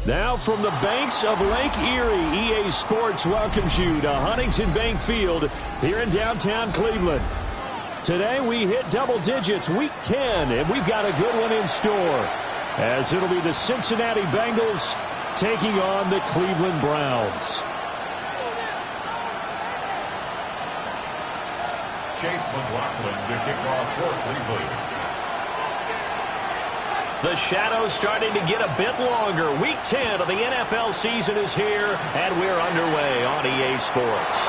Now from the banks of Lake Erie, EA Sports welcomes you to Huntington Bank Field here in downtown Cleveland. Today we hit double digits, Week 10, and we've got a good one in store, as it'll be the Cincinnati Bengals taking on the Cleveland Browns. Chase McLaughlin to kick off for Cleveland. The shadow's starting to get a bit longer. Week 10 of the NFL season is here, and we're underway on EA Sports.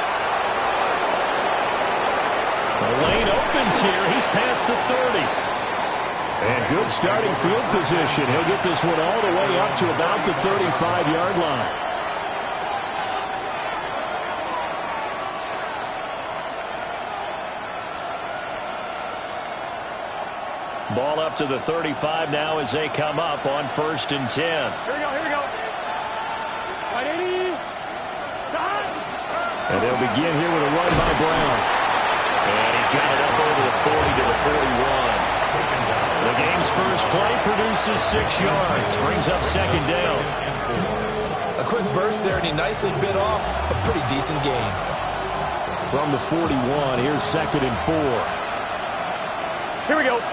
The lane opens here. He's past the 30. And good starting field position. He'll get this one all the way up to about the 35-yard line. Ball up to the 35 now as they come up on 1st and 10. Here we go. 180. And they'll begin here with a run by Brown. And he's got it up over the 40 to the 41. The game's first play produces 6 yards. Brings up 2nd down. A quick burst there, and he nicely bit off a pretty decent gain. From the 41, here's 2nd and 4. Here we go.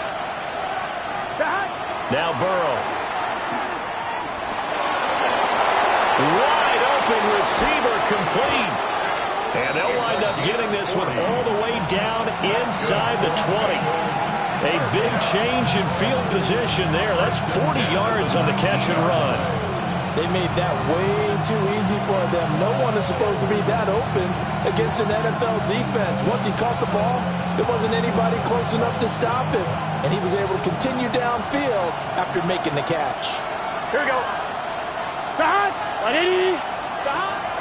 Now Burrow. Wide open receiver, complete. And they'll wind up getting this one all the way down inside the 20. A big change in field position there. That's 40 yards on the catch and run. They made that way too easy for them. No one is supposed to be that open against an NFL defense. Once he caught the ball, there wasn't anybody close enough to stop him. And he was able to continue downfield after making the catch. Here we go. 180.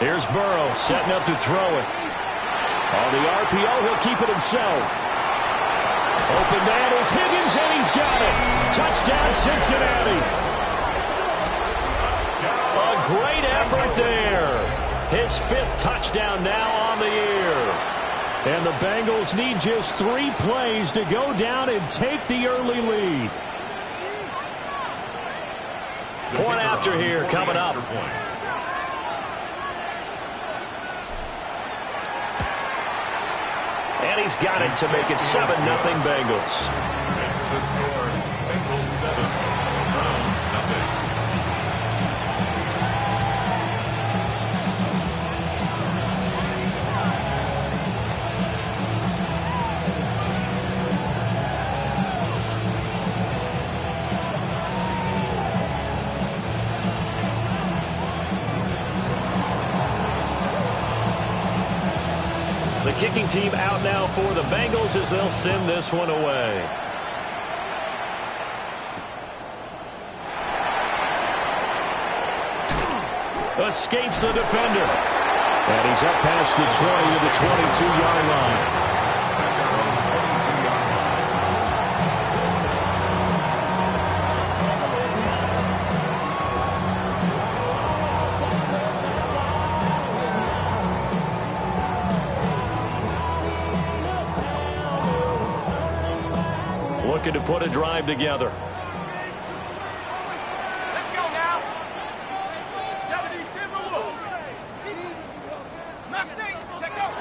Here's Burrow setting up to throw it. On the RPO, he'll keep it himself. Open man is Higgins, and he's got it. Touchdown, Cincinnati. A great effort there. His 5th touchdown now on the year. And the Bengals need just 3 plays to go down and take the early lead. Point after here coming up. And he's got it to make it 7-0 Bengals. That's the score. Bengals 7, Browns nothing. The kicking team out now for the Bengals as they'll send this one away. Escapes the defender. And he's up past the 20 to the 22-yard line. Looking to put a drive together. Let's go now. 70 Timberwolves. Mustangs, check out.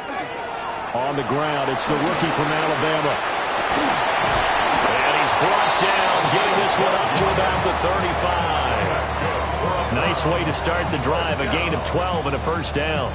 On the ground, it's the rookie from Alabama. And he's brought down, getting this one up to about the 35. Nice way to start the drive, a gain of 12 and a 1st down.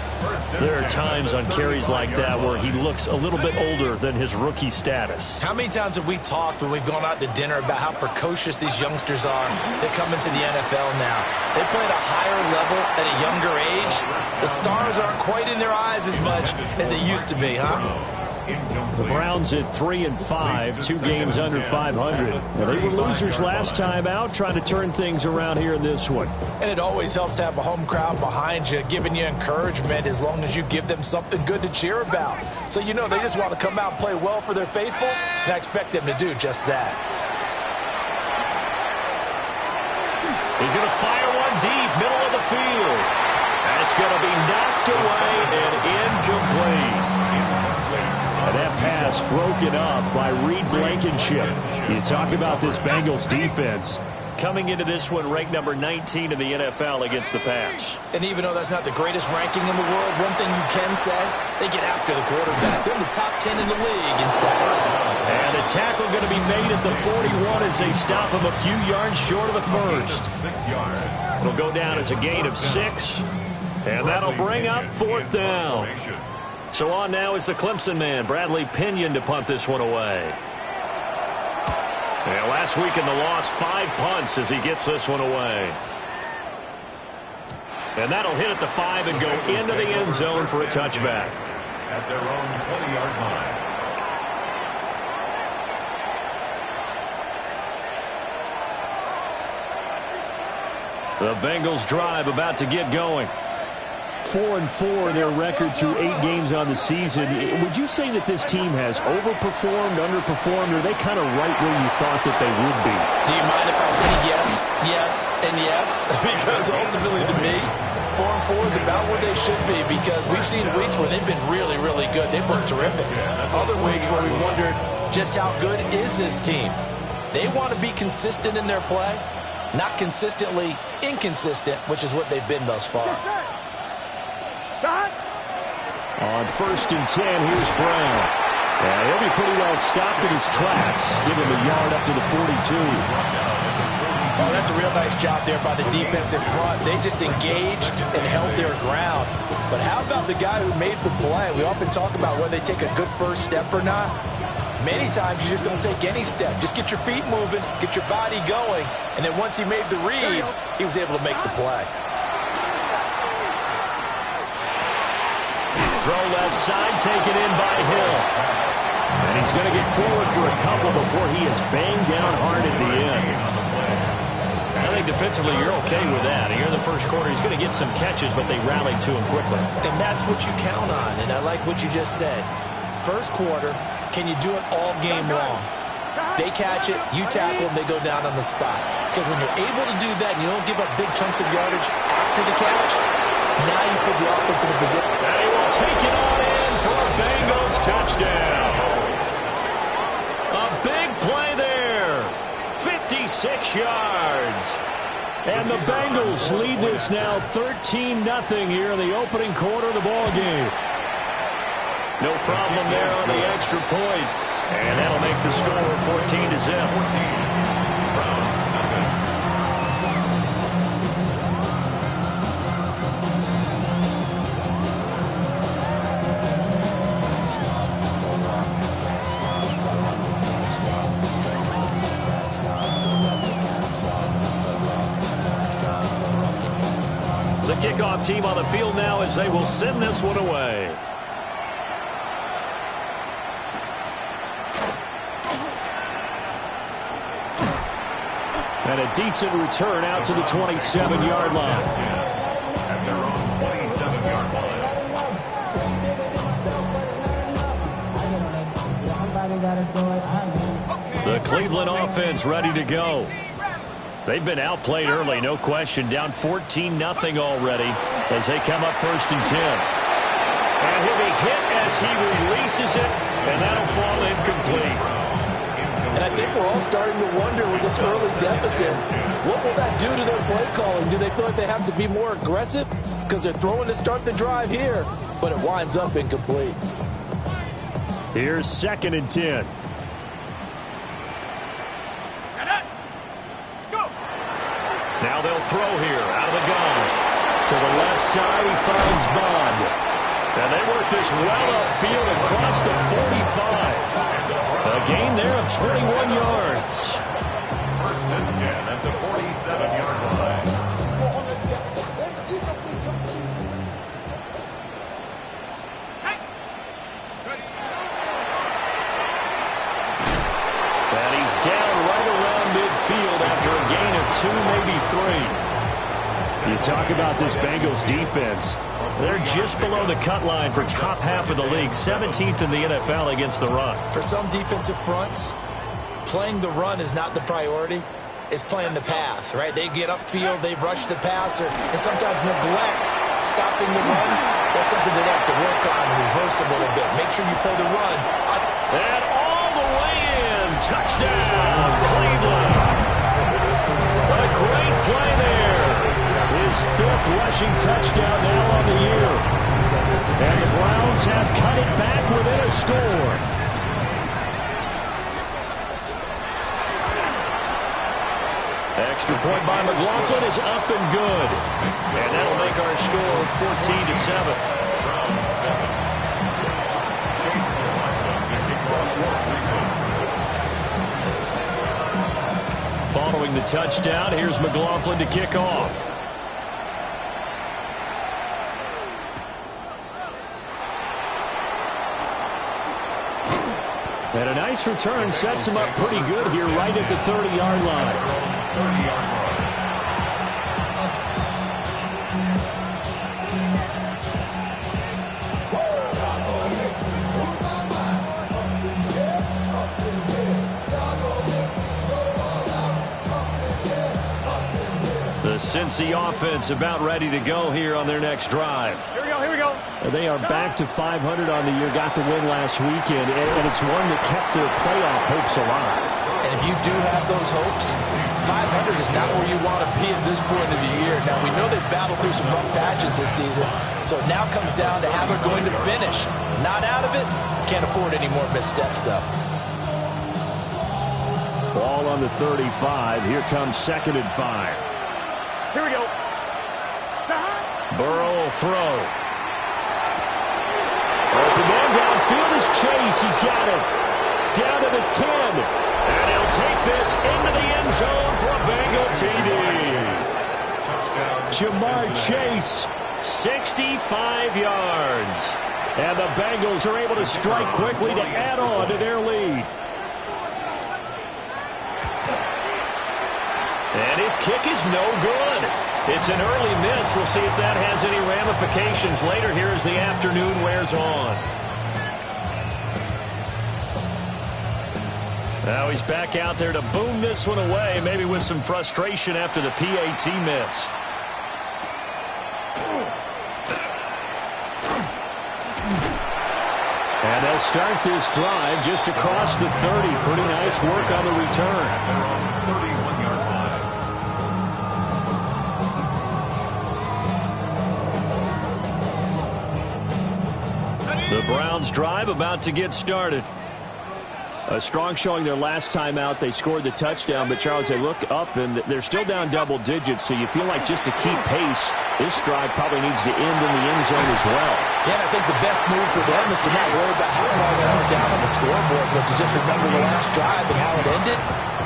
There are times on carries like that where he looks a little bit older than his rookie status. How many times have we talked when we've gone out to dinner about how precocious these youngsters are that come into the NFL now? They play at a higher level at a younger age. The stars aren't quite in their eyes as much as they used to be, huh? The Browns at 3-5, 2 games under 500. Well, they were losers last time out, trying to turn things around here in this one. And it always helps to have a home crowd behind you, giving you encouragement as long as you give them something good to cheer about. So you know they just want to come out and play well for their faithful, and I expect them to do just that. He's going to fire one deep, middle of the field. That's going to be knocked away and incomplete. And that pass broken up by Reed Blankenship. You talk about this Bengals defense. coming into this one ranked number 19 in the NFL against the pass. And even though that's not the greatest ranking in the world, one thing you can say, they get after the quarterback. They're in the top 10 in the league in sacks. And a tackle going to be made at the 41 as they stop him a few yards short of the first. 6 yards. It'll go down as a gain of 6. And that'll bring up 4th down. So on now is the Clemson man, Bradley Pinion, to punt this one away. And last week in the loss, 5 punts as he gets this one away. And that'll hit at the 5 and go into the end zone for a touchback. At their own 20-yard line. The Bengals drive about to get going. 4-4 their record through 8 games on the season. Would you say that this team has overperformed, underperformed, or are they kind of right where you thought that they would be? Do you mind if I say yes, yes, and yes? Because ultimately to me, 4-4 is about where they should be, because we've seen weeks where they've been really, really good. They've looked terrific. Other weeks where we wondered just how good is this team. They want to be consistent in their play, not consistently inconsistent, which is what they've been thus far. On 1st and 10, here's Brown. And he'll be pretty well stopped in his tracks. Give him a yard up to the 42. Oh, that's a real nice job there by the defense in front. They just engaged and held their ground. But how about the guy who made the play? We often talk about whether they take a good first step or not. Many times you just don't take any step. Just get your feet moving, get your body going, and then once he made the read, he was able to make the play. Throw left side, taken in by Hill. And he's going to get forward for a couple before he is banged down hard at the end. I think defensively you're okay with that. Here in the first quarter, he's going to get some catches, but they rallied to him quickly. And that's what you count on, and I like what you just said. First quarter, can you do it all game long? They catch it, you tackle, and they go down on the spot. Because when you're able to do that and you don't give up big chunks of yardage after the catch, now you put the offense in a position. And he will take it on in for a Bengals touchdown. A big play there. 56 yards. And the Bengals lead this now 13-0 here in the opening quarter of the ball game. No problem there on the extra point. And that'll make the score 14-0. The kickoff team on the field now as they will send this one away. And a decent return out to the 27-yard line. At their own 27-yard line. The Cleveland offense ready to go. They've been outplayed early, no question. Down 14-0 already as they come up 1st and 10. And he'll be hit as he releases it, and that'll fall incomplete. And I think we're all starting to wonder with this early deficit, what will that do to their play calling? Do they feel like they have to be more aggressive? Because they're throwing to start the drive here, but it winds up incomplete. Here's 2nd and 10. Now they'll throw here out of the gun. To the left side, he finds Bond. And they work this well upfield across the 45. A gain there of 21 yards. 1st and 10 at the 47-yard line. And he's down right around midfield after a gain of 2, maybe 3. You talk about this Bengals defense. They're just below the cut line for top half of the league, 17th in the NFL against the run. For some defensive fronts, playing the run is not the priority. It's playing the pass, right? They get upfield, they rush the passer, and sometimes neglect stopping the run. That's something they have to work on and reverse a little bit. Make sure you play the run. And all the way in. Touchdown, Cleveland. rushing touchdown now on the year. And the Browns have cut it back within a score. Extra point by McLaughlin is up and good. And that'll make our score 14-7. Following the touchdown, here's McLaughlin to kick off. And a nice return sets him up pretty good here right at the 30-yard line. The Cincy offense about ready to go here on their next drive. Here we go, here we go. They are back to 500 on the year, got the win last weekend, and it's one that kept their playoff hopes alive. And if you do have those hopes, 500 is not where you want to be at this point of the year. Now, we know they've battled through some rough patches this season, so it now comes down to how they're going to finish. Not out of it, can't afford any more missteps, though. Ball on the 35. Here comes 2nd and 5. Here we go. Burrow will throw. Open man downfield is Chase. He's got it. Down to the 10. And he'll take this into the end zone for a Bengal TD. Jamar Chase, 65 yards. And the Bengals are able to strike quickly to add on to their lead. And his kick is no good. It's an early miss. We'll see if that has any ramifications later here as the afternoon wears on. Now he's back out there to boom this one away, maybe with some frustration after the PAT miss. And they'll start this drive just across the 30. Pretty nice work on the return. The Browns drive about to get started. A strong showing their last time out. They scored the touchdown, but Charles, they look up and they're still down double digits, so you feel like just to keep pace, this drive probably needs to end in the end zone as well. Yeah, I think the best move for them is to not worry about how far they are down on the scoreboard, but to just remember the last drive and how it ended.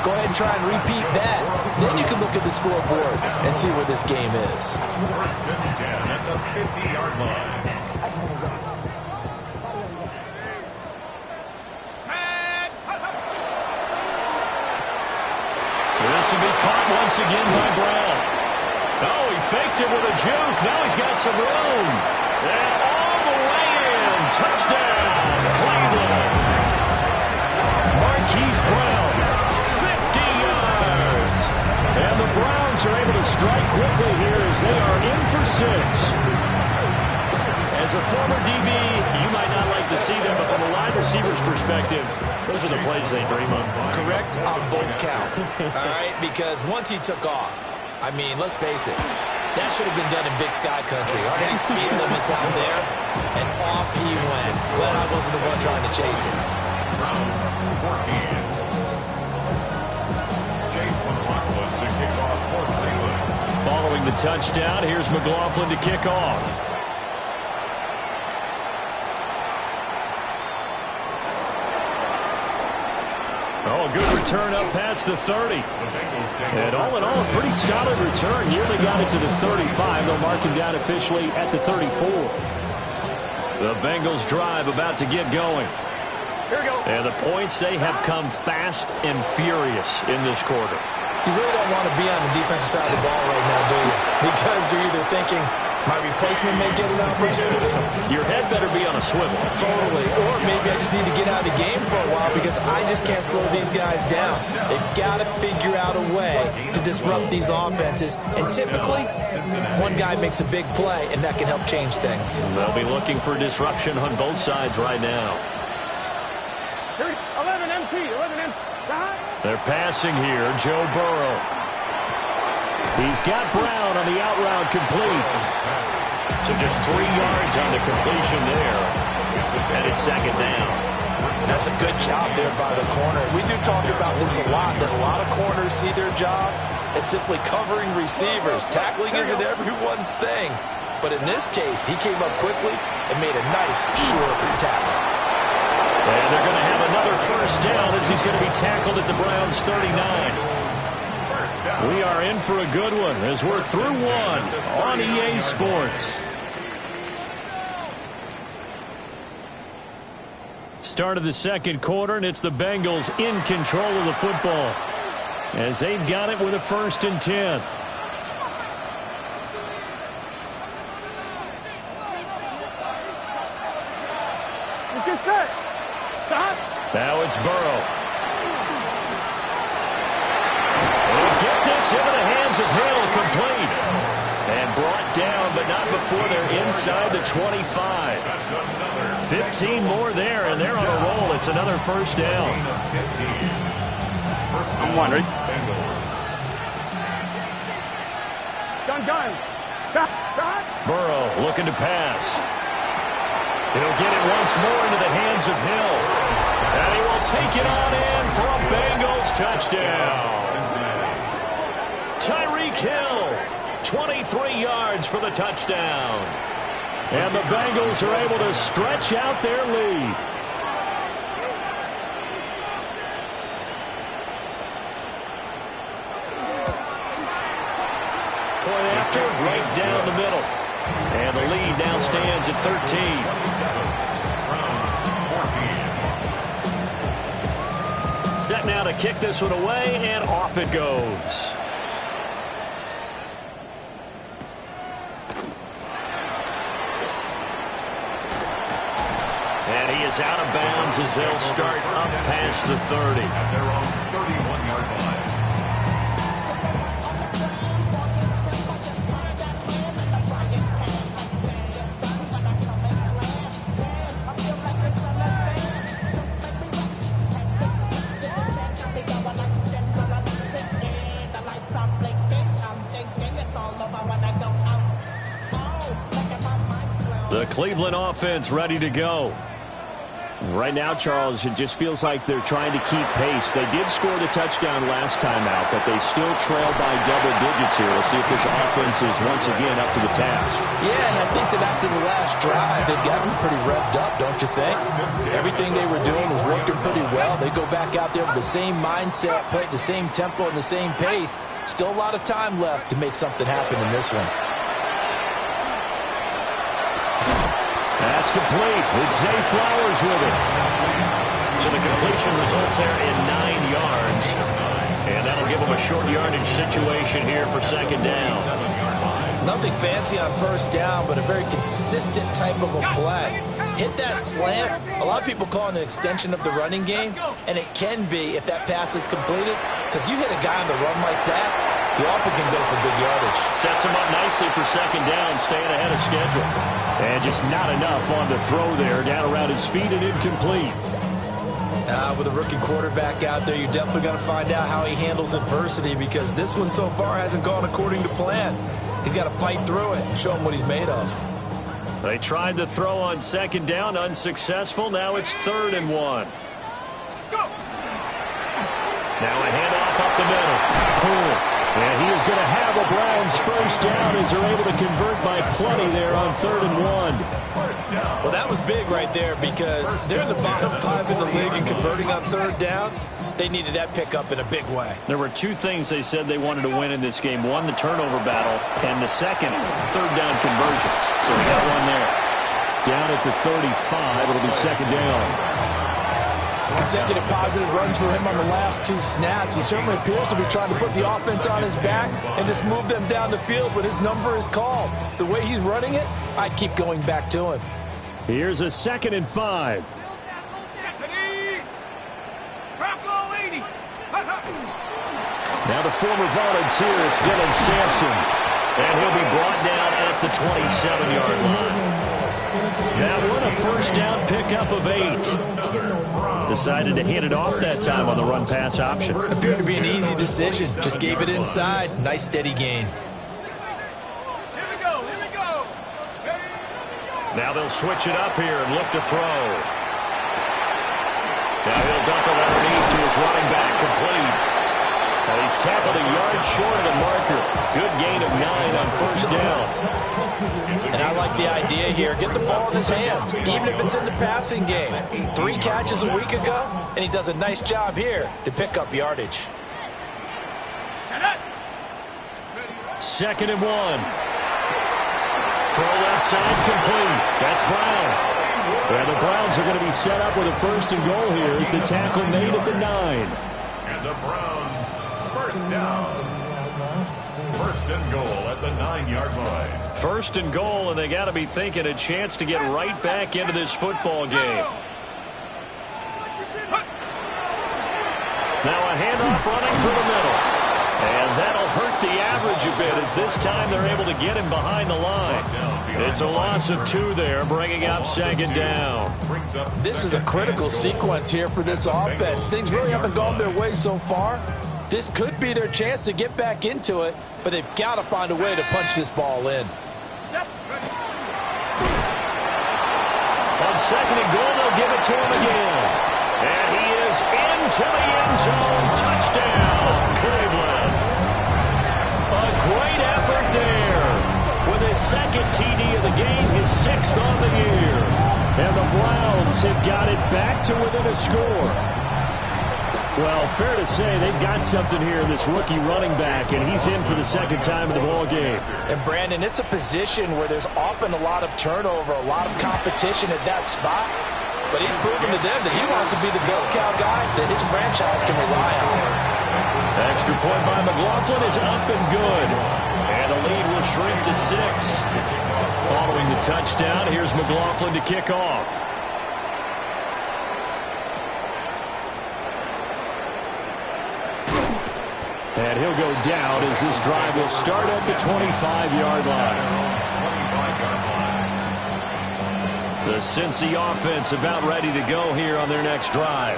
Go ahead and try and repeat that. Then you can look at the scoreboard and see where this game is. 1st and 10 at the 50-yard line. This will be caught once again by Brown. Oh, he faked it with a juke. Now he's got some room. And all the way in. Touchdown, Cleveland. Marquise Brown, 50 yards. And the Browns are able to strike quickly here as they are in for 6. As a former DB, you might not like to see them, but from a wide receiver's perspective, those are the plays they dream of. Correct on both counts, all right? Because once he took off, I mean, let's face it, that should have been done in Big Sky Country. Aren't any speed limits out there? And off he went. Glad I wasn't the one trying to chase it. Browns 14. Chase McLaughlin to kick off for Cleveland. Following the touchdown, here's McLaughlin to kick off. Oh, a good return up past the 30. And all in all, a pretty solid return. Nearly got it to the 35. They'll mark him down officially at the 34. The Bengals drive about to get going. Here we go. And the points, they have come fast and furious in this quarter. You really don't want to be on the defensive side of the ball right now, do you? Because you're either thinking, my replacement may get an opportunity. Your head better be on a swivel. Totally. Or maybe I just need to get out of the game for a while because I just can't slow these guys down. They've got to figure out a way to disrupt these offenses. And typically, one guy makes a big play, and that can help change things. They'll be looking for disruption on both sides right now. 11 MT, 11 MT. They're passing here. Joe Burrow. He's got Brown on the out route complete. So just 3 yards on the completion there. And it's second down. That's a good job there by the corner. We do talk about this a lot, that a lot of corners see their job as simply covering receivers. Tackling isn't everyone's thing. But in this case, he came up quickly and made a nice, short tackle. And they're going to have another first down as he's going to be tackled at the Browns' 39. We are in for a good one as we're through one on EA Sports. Start of the second quarter, and it's the Bengals in control of the football as they've got it with a 1st and 10. Let's get set. Stop. Now it's Burrow. They'll get this into the hands of Hill, complete. And brought down, but not before they're inside the 25. 15 more there, and they're on a roll. It's another first down. I'm wondering. Gun. Burrow looking to pass. He'll get it once more into the hands of Hill. And he will take it on in for a Bengals touchdown. Tyreek Hill, 23 yards for the touchdown. And the Bengals are able to stretch out their lead. Point after, right down the middle. And the lead now stands at 13. Set now to kick this one away, and off it goes. And he is out of bounds as they'll start up past the 30. At their own 31-yard line. The Cleveland offense ready to go. Right now, Charles, it just feels like they're trying to keep pace. They did score the touchdown last time out, but they still trail by double digits here. We'll see if this offense is once again up to the task. Yeah, and I think that after the last drive, they've got them pretty revved up, don't you think? Everything they were doing was working pretty well. They go back out there with the same mindset, play at the same tempo and the same pace. Still a lot of time left to make something happen in this one. That's complete. It's Zay Flowers with it. So the completion results there in 9 yards. And that'll give them a short yardage situation here for second down. Nothing fancy on first down, but a very consistent type of a play. Hit that slant. A lot of people call it an extension of the running game, and it can be if that pass is completed, because you hit a guy on the run like that, he often can go for big yardage. Sets him up nicely for second down, staying ahead of schedule. And just not enough on the throw there, down around his feet and incomplete. With a rookie quarterback out there, you're definitely going to find out how he handles adversity, because this one so far hasn't gone according to plan. He's got to fight through it and show him what he's made of. They tried the throw on second down, unsuccessful. Now it's 3rd and 1. Now a handoff up the middle. Cool. And he is going to have a Browns first down as they're able to convert by plenty there on 3rd and 1. Well, that was big right there, because they're in the bottom 5 in the league and converting on 3rd down. They needed that pickup in a big way. There were 2 things they said they wanted to win in this game. One, the turnover battle, and the second, 3rd down conversions. So they got one there. Down at the 35, it'll be second down. Consecutive positive runs for him on the last 2 snaps. He certainly appears to be trying to put the offense on his back and just move them down the field, but his number is called. The way he's running it, I'd keep going back to him. Here's a 2nd and 5. Now the former volunteer, it's Dylan Sampson. And he'll be brought down at the 27-yard line. That one a first down pickup of 8. Decided to hand it off that time on the run-pass option. Appeared to be an easy decision. Just gave it inside. Nice steady gain. Now they'll switch it up here and look to throw. Now he'll dump it underneath to his running back, complete. And he's tackled a yard short of the marker. Good gain of 9 on first down. And I like the idea here. Get the ball in his hands, even if it's in the passing game. 3 catches a week ago, and he does a nice job here to pick up yardage. 2nd and 1. Throw left side, complete. That's Brown. And the Browns are going to be set up with a 1st and goal here as the tackle made at the 9. And the Browns, first down. 1st and goal at the 9-yard line. 1st and goal, and they got to be thinking a chance to get right back into this football game. Now a handoff running through the middle. And that'll hurt the average a bit as this time they're able to get him behind the line. It's a loss of 2 there, bringing up 2nd down. This is a critical sequence here for this offense. Things really haven't gone their way so far. This could be their chance to get back into it, but they've got to find a way to punch this ball in. On 2nd and goal, they'll give it to him again. And he is into the end zone. Touchdown, Cleveland. A great effort there. With his 2nd TD of the game, his 6th on the year. And the Browns have got it back to within a score. Well, fair to say they've got something here in this rookie running back, and he's in for the 2nd time in the ball game. And, Brandon, it's a position where there's often a lot of turnover, a lot of competition at that spot. But he's proven to them that he wants to be the bell cow guy that his franchise can rely on. Extra point by McLaughlin is up and good. And the lead will shrink to 6. Following the touchdown, here's McLaughlin to kick off. And he'll go down as this drive will start at the 25-yard line. The Cincy offense about ready to go here on their next drive.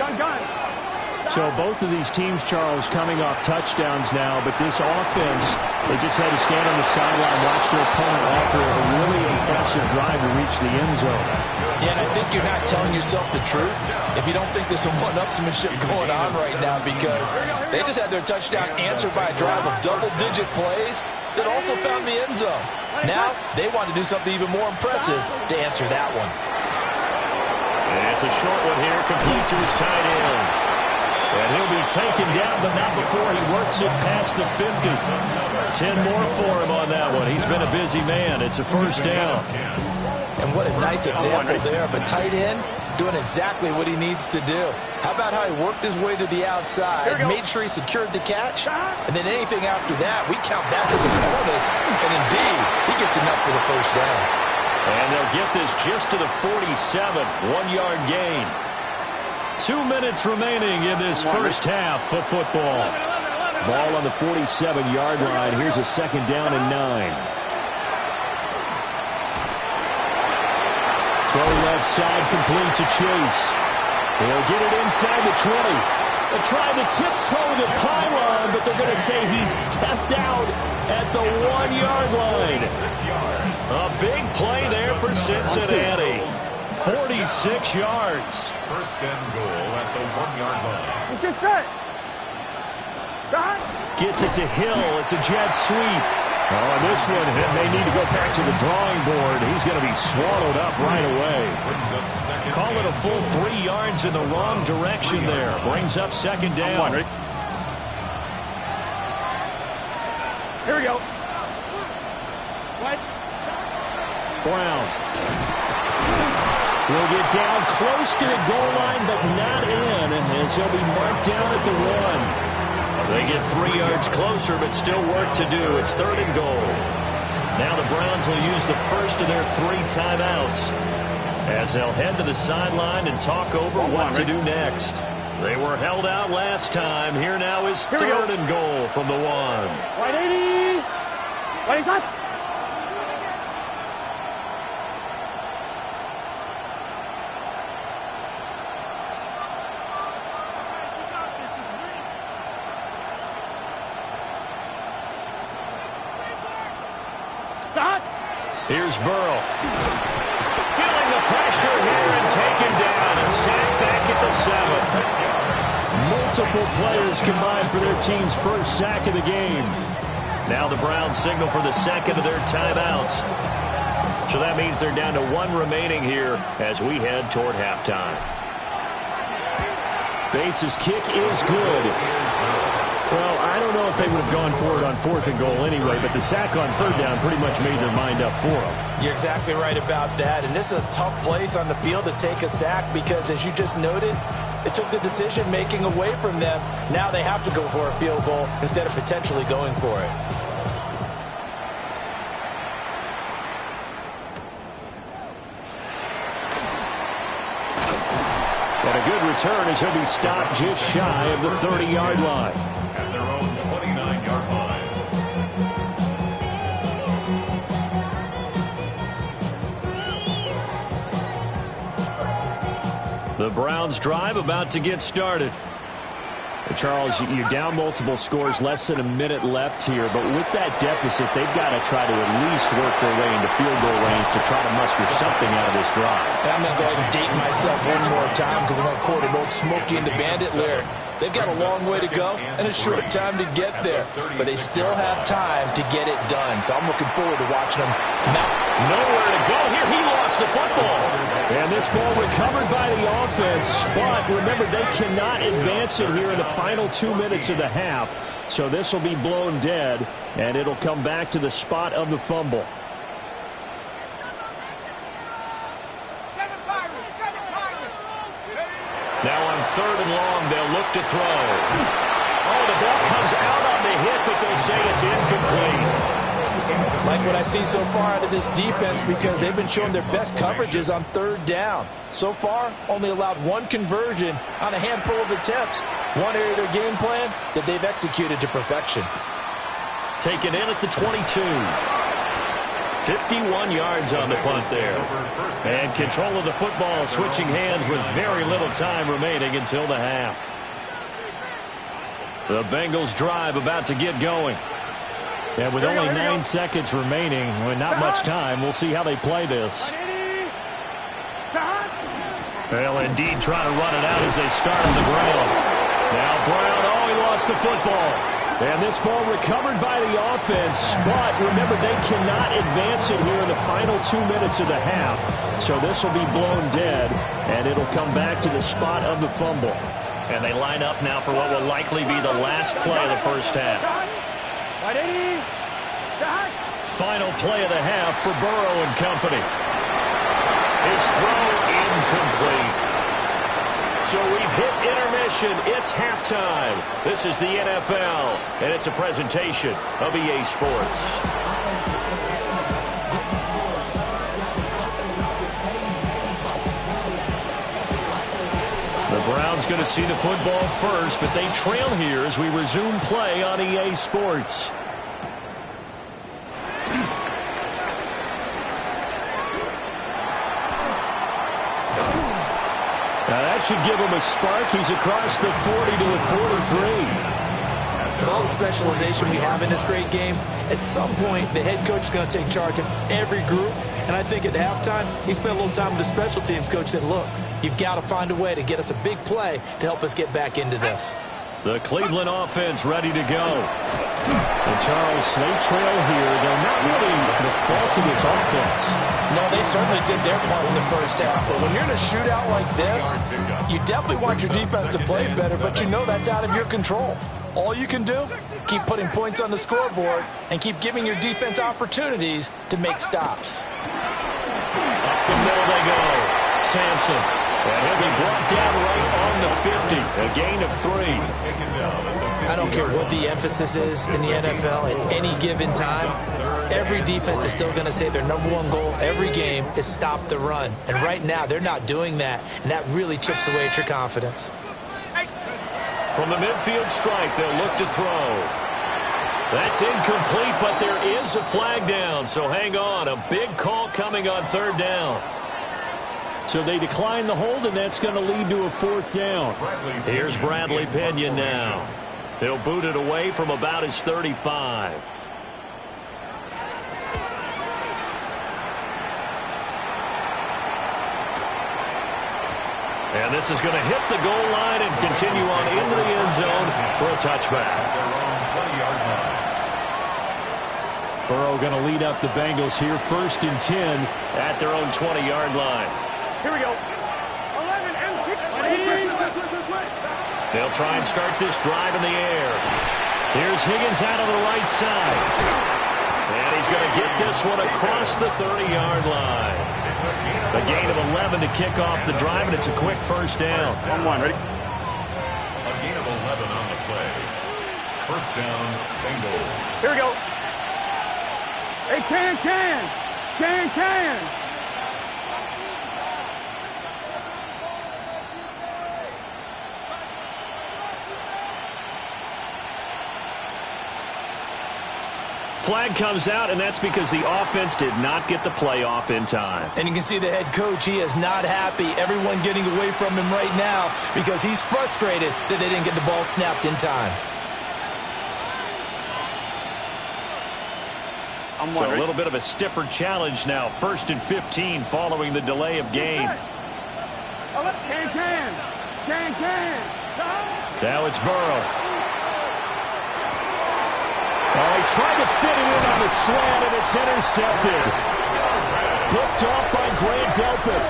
So both of these teams, Charles, coming off touchdowns now, but this offense, they just had to stand on the sideline, watch their opponent offer a really impressive drive to reach the end zone. Yeah, and I think you're not telling yourself the truth if you don't think there's some one-upsmanship going on right now, because they just had their touchdown answered by a drive of double-digit plays that also found the end zone. Now, they want to do something even more impressive to answer that one. And it's a short one here, complete to his tight end. And he'll be taken down, but not before he works it past the 50. 10 more for him on that one. He's been a busy man. It's a 1st down. And what a nice example there of a tight end doing exactly what he needs to do. How about how he worked his way to the outside, made sure he secured the catch, and then anything after that, we count that as a bonus, and indeed, he gets enough for the 1st down. And they'll get this just to the 47, 1-yard gain. 2 minutes remaining in this 1st half of football. Ball on the 47-yard line. Here's a 2nd down and 9. Throw left side, complete to Chase. They'll get it inside the 20. They're trying to tiptoe the pylon, but they're going to say he stepped out at the 1-yard line. A big play there for Cincinnati. 46 yards. 1st and goal at the 1-yard line. Let's get set. Gets it to Hill. It's a jet sweep. Oh, and this one, they need to go back to the drawing board. He's going to be swallowed up right away. Call it a full 3 yards in the wrong direction there. Brings up 2nd down. Here we go. What? Brown will get down close to the goal line, but not in, as he'll be marked down at the 1. They get 3 yards closer, but still work to do. It's 3rd and goal. Now the Browns will use the first of their 3 timeouts as they'll head to the sideline and talk over what to do next. They were held out last time. Here now is 3rd and goal from the 1. Right 80. Right side. Here's Burrow. Feeling the pressure here and taken down. A sack back at the 7. Multiple players combined for their team's first sack of the game. Now the Browns signal for the second of their timeouts. So that means they're down to 1 remaining here as we head toward halftime. Bates' kick is good. Well, I don't know if they would have gone for it on 4th and goal anyway, but the sack on 3rd down pretty much made their mind up for them. You're exactly right about that, and this is a tough place on the field to take a sack because, as you just noted, it took the decision-making away from them. Now they have to go for a field goal instead of potentially going for it. And a good return as he'll be stopped just shy of the 30-yard line. At their own 29-yard line. The Browns drive about to get started. Charles, you're down multiple scores, less than a minute left here, but with that deficit, they've got to try to at least work their way into field goal range to try to muster something out of this drive. I'm going to go ahead and date myself one more time because I'm going to quote an old Smokey and the Bandit lyric. They've got a long way to go and a short time to get there, but they still have time to get it done. So I'm looking forward to watching them. Nowhere to go here. He lost the football. And this ball recovered by the offense, but remember, they cannot advance it here in the final 2 minutes of the half. So this will be blown dead, and it'll come back to the spot of the fumble. Now on 3rd and long, they'll look to throw. Oh, the ball comes out on the hit, but they'll say it's incomplete. Like what I see so far out of this defense because they've been showing their best coverages on 3rd down. So far, only allowed 1 conversion on a handful of attempts. One area of their game plan that they've executed to perfection. Taken in at the 22. 51 yards on the punt there. And control of the football switching hands with very little time remaining until the half. The Bengals drive about to get going. And with only 9 seconds remaining, with not much time, we'll see how they play this. They'll indeed try to run it out as they start on the ground. Now Brown, oh, he lost the football. And this ball recovered by the offense, but remember, they cannot advance it here in the final 2 minutes of the half. So this will be blown dead, and it'll come back to the spot of the fumble. And they line up now for what will likely be the last play of the first half. Final play of the half for Burrow and company. His throw incomplete. So we've hit intermission. It's halftime. This is the NFL, and it's a presentation of EA Sports. The Browns going to see the football first, but they trail here as we resume play on EA Sports. Now that should give him a spark. He's across the 40 to the 43. With all the specialization we have in this great game, at some point the head coach is going to take charge of every group. And I think at halftime, he spent a little time with the special teams coach that, look, you've got to find a way to get us a big play to help us get back into this. The Cleveland offense ready to go. And Charles, they trail here. They're not really the fault of this offense. No, they certainly did their part in the first half. But when you're in a shootout like this, you definitely want your defense to play better, but you know that's out of your control. All you can do, keep putting points on the scoreboard and keep giving your defense opportunities to make stops. Up the middle they go. Sampson. And he'll be brought down right on the 50. A gain of 3. I don't care what the emphasis is in the NFL at any given time. Every defense is still going to say their #1 goal every game is stop the run. And right now, they're not doing that. And that really chips away at your confidence. From the midfield strike, they'll look to throw. That's incomplete, but there is a flag down. So hang on. A big call coming on 3rd down. So they decline the hold, and that's going to lead to a 4th down. Here's Bradley Pinion now. He'll boot it away from about his 35. And this is going to hit the goal line and continue on into the end zone for a touchback. Burrow going to lead up the Bengals here, 1st and 10 at their own 20-yard line. Here we go. 11 and 15. They'll try and start this drive in the air. Here's Higgins out of the right side. And he's going to get this one across the 30-yard line. A gain of 11 to kick off the drive, and it's a quick first down. 1-1, ready? A gain of 11 on the play. First down, Bengals. Here we go. Hey, can. Flag comes out, and that's because the offense did not get the play off in time. And you can see the head coach, he is not happy. Everyone getting away from him right now because he's frustrated that they didn't get the ball snapped in time. So a little bit of a stiffer challenge now. 1st and 15 following the delay of game. Can. Now it's Burrow. Oh, he tried to fit it in on the slant, and it's intercepted. Picked off by Grant Delpit.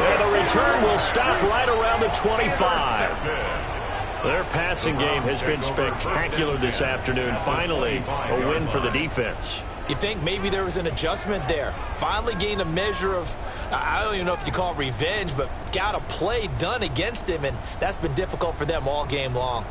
And the return will stop right around the 25. Their passing game has been spectacular this afternoon. Finally, a win for the defense. You think maybe there was an adjustment there. Finally gained a measure of, I don't even know if you call it revenge, but got a play done against him, and that's been difficult for them all game long.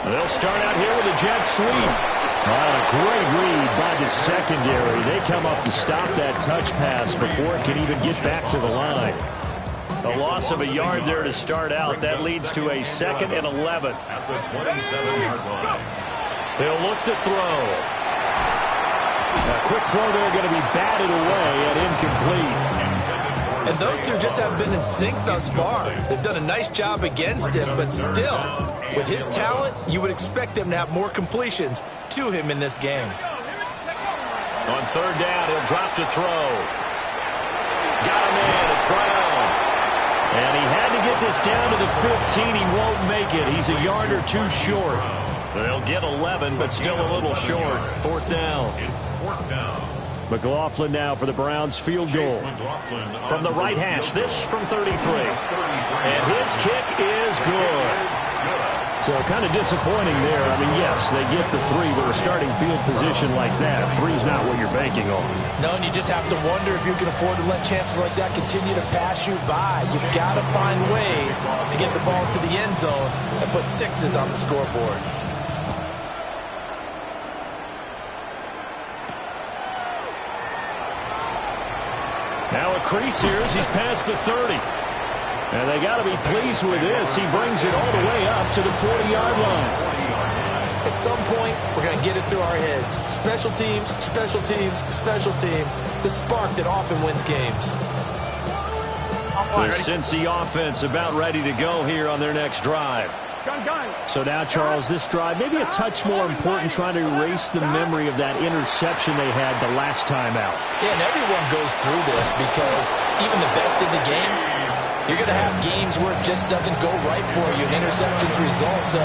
They'll start out here with a jet sweep. A great read by the secondary. They come up to stop that touch pass before it can even get back to the line. A loss of a yard there to start out. That leads to a 2nd and 11. At the 27-yard line. They'll look to throw. A quick throw there going to be batted away and incomplete. And those two just haven't been in sync thus far. They've done a nice job against him, but still, with his talent, you would expect them to have more completions to him in this game. On 3rd down, he'll drop to throw. Got him in. It's Brown. And he had to get this down to the 15. He won't make it. He's a yard or two short. They'll get 11, but still a little short. 4th down. It's 4th down. McLaughlin now for the Browns field goal. From the right hash, this from 33. And his kick is good. So kind of disappointing there. I mean, yes, they get the 3, but a starting field position like that, 3's not what you're banking on. No, and you just have to wonder if you can afford to let chances like that continue to pass you by. You've got to find ways to get the ball into the end zone and put 6s on the scoreboard. Now a crease here as he's past the 30. And they got to be pleased with this. He brings it all the way up to the 40-yard line. At some point, we're going to get it through our heads. Special teams, special teams, special teams. The spark that often wins games. The Cincy offense about ready to go here on their next drive. Gun. So now, Charles, this drive maybe a touch more important, trying to erase the memory of that interception they had the last time out. Yeah, and everyone goes through this because even the best in the game, you're going to have games where it just doesn't go right for you, and interceptions result. So,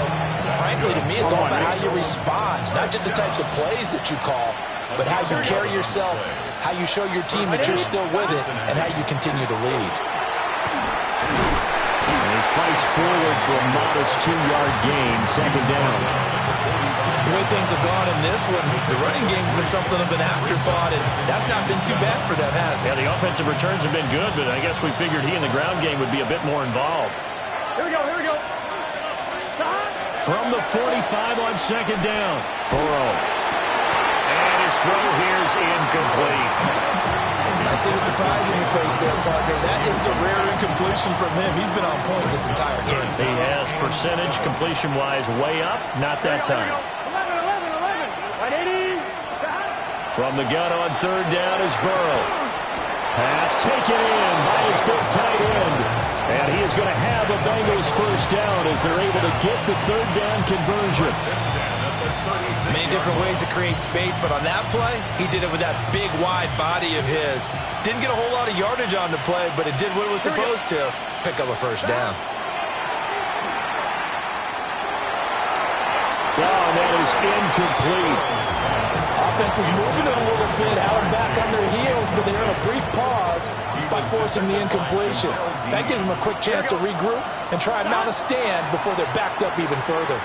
frankly, to me, it's all about how you respond, not just the types of plays that you call, but how you carry yourself, how you show your team that you're still with it, and how you continue to lead. Fights forward for a modest 2-yard gain, 2nd down. The way things have gone in this one, the running game's been something of an afterthought, and that's not been too bad for them, has it? Yeah, the offensive returns have been good, but I guess we figured he in the ground game would be a bit more involved. Here we go. From the 45 on 2nd down, Burrow. And his throw here is incomplete. I see the surprise in your face there, partner. That is a rare incompletion from him. He's been on point this entire game. He has percentage completion-wise way up. Not that time. 11. From the gun on 3rd down is Burrow. Pass taken in by his big tight end. And he is going to have a Bengals 1st down as they're able to get the 3rd down conversion. Many different ways to create space, but on that play, he did it with that big, wide body of his. Didn't get a whole lot of yardage on the play, but it did what it was supposed to, pick up a first down. Oh, and that is incomplete. Offense was moving it a little bit, had them back on their heels, but they earned a brief pause by forcing the incompletion. That gives them a quick chance to regroup and try and mount a stand before they're backed up even further.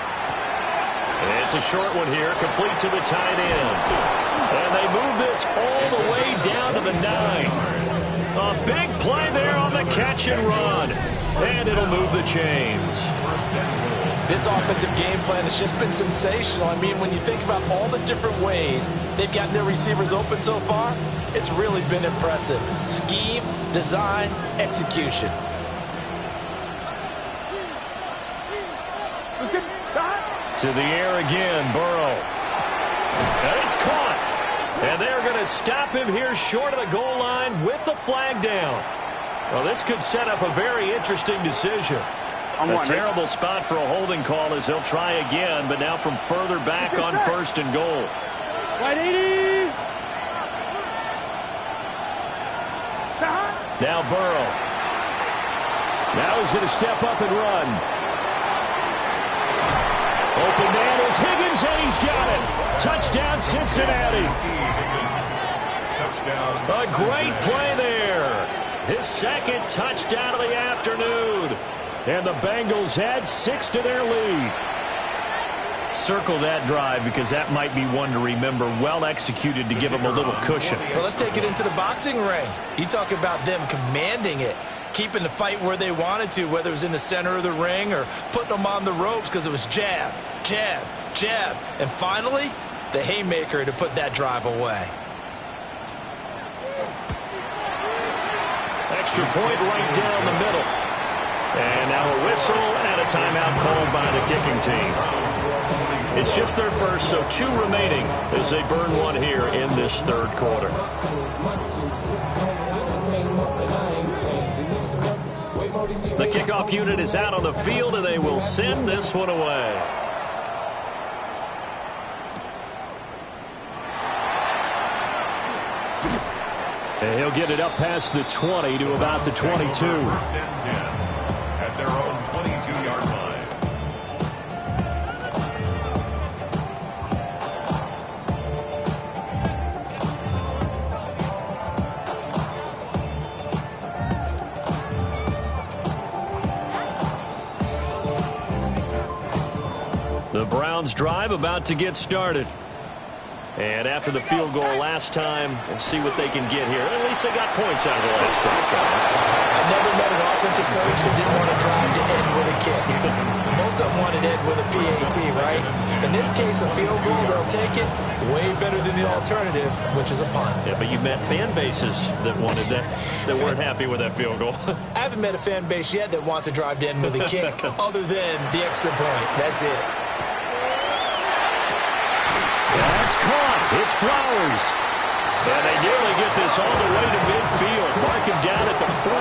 It's a short one here, complete to the tight end. And they move this all the way down to the 9. A big play there on the catch and run. And it'll move the chains. This offensive game plan has just been sensational. I mean, when you think about all the different ways they've gotten their receivers open so far, it's really been impressive. Scheme, design, execution. To the air again, Burrow. And it's caught. And they're going to stop him here short of the goal line with the flag down. Well, this could set up a very interesting decision. A terrible spot for a holding call as he'll try again, but now from further back on 1st and goal. Right 80. Now Burrow. Now he's going to step up and run. Open man is Higgins, and he's got it. Touchdown, Cincinnati. A great play there. His second touchdown of the afternoon. And the Bengals add 6 to their lead. Circle that drive because that might be one to remember. Well executed to give them a little cushion. Well, let's take it into the boxing ring. You talk about them commanding it, keeping the fight where they wanted to, whether it was in the center of the ring or putting them on the ropes because it was jab, jab, jab. And finally, the haymaker to put that drive away. Extra point right down the middle. And now a whistle and a timeout called by the kicking team. It's just their first, so 2 remaining as they burn one here in this 3rd quarter. The kickoff unit is out on the field, and they will send this one away. And he'll get it up past the 20 to about the 22. 1st and 10 at their own 22-yard line. The Browns drive about to get started. And after the field goal last time, we'll see what they can get here. At least they got points out of the last drive, Charles. I've never met an offensive coach that didn't want to drive to end with a kick. Most of them wanted to end with a PAT, right? In this case, a field goal, they'll take it. Way better than the alternative, which is a punt. Yeah, but you met fan bases that wanted that, that weren't happy with that field goal. I haven't met a fan base yet that wants to drive to end with a kick, other than the extra point. That's it. That's caught. It's Flowers. And they nearly get this all the way to midfield. Mark him down at the 49.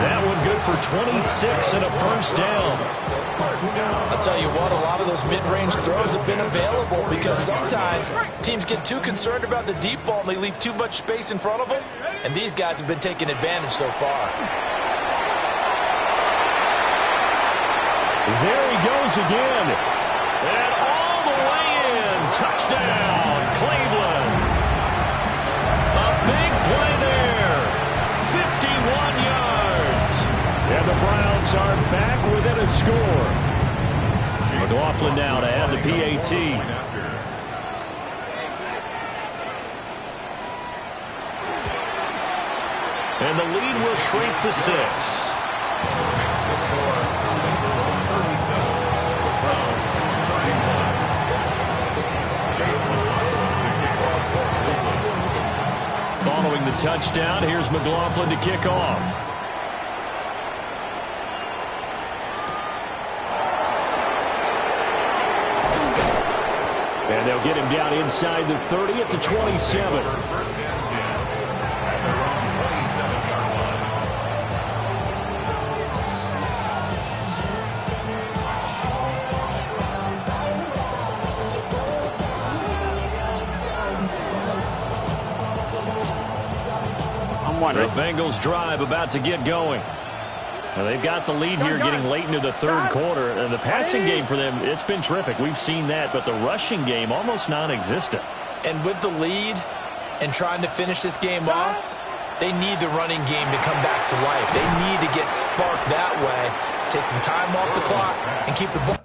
That one good for 26 and a first down. I'll tell you what, a lot of those mid-range throws have been available because sometimes teams get too concerned about the deep ball and they leave too much space in front of them. And these guys have been taking advantage so far. There he goes again. And all the way in. Touchdown, Cleveland. A big play there. 51 yards. And the Browns are back within a score. McLaughlin now to add the PAT. And the lead will shrink to 6. Following the touchdown, here's McLaughlin to kick off. And they'll get him down inside the 30 at the 27. one, right? The Bengals drive about to get going. Now, they've got the lead here getting late into the third quarter. And the passing game for them, it's been terrific. We've seen that, but the rushing game almost non-existent. And with the lead and trying to finish this game off, they need the running game to come back to life. They need to get sparked that way, take some time off the clock, and keep the ball.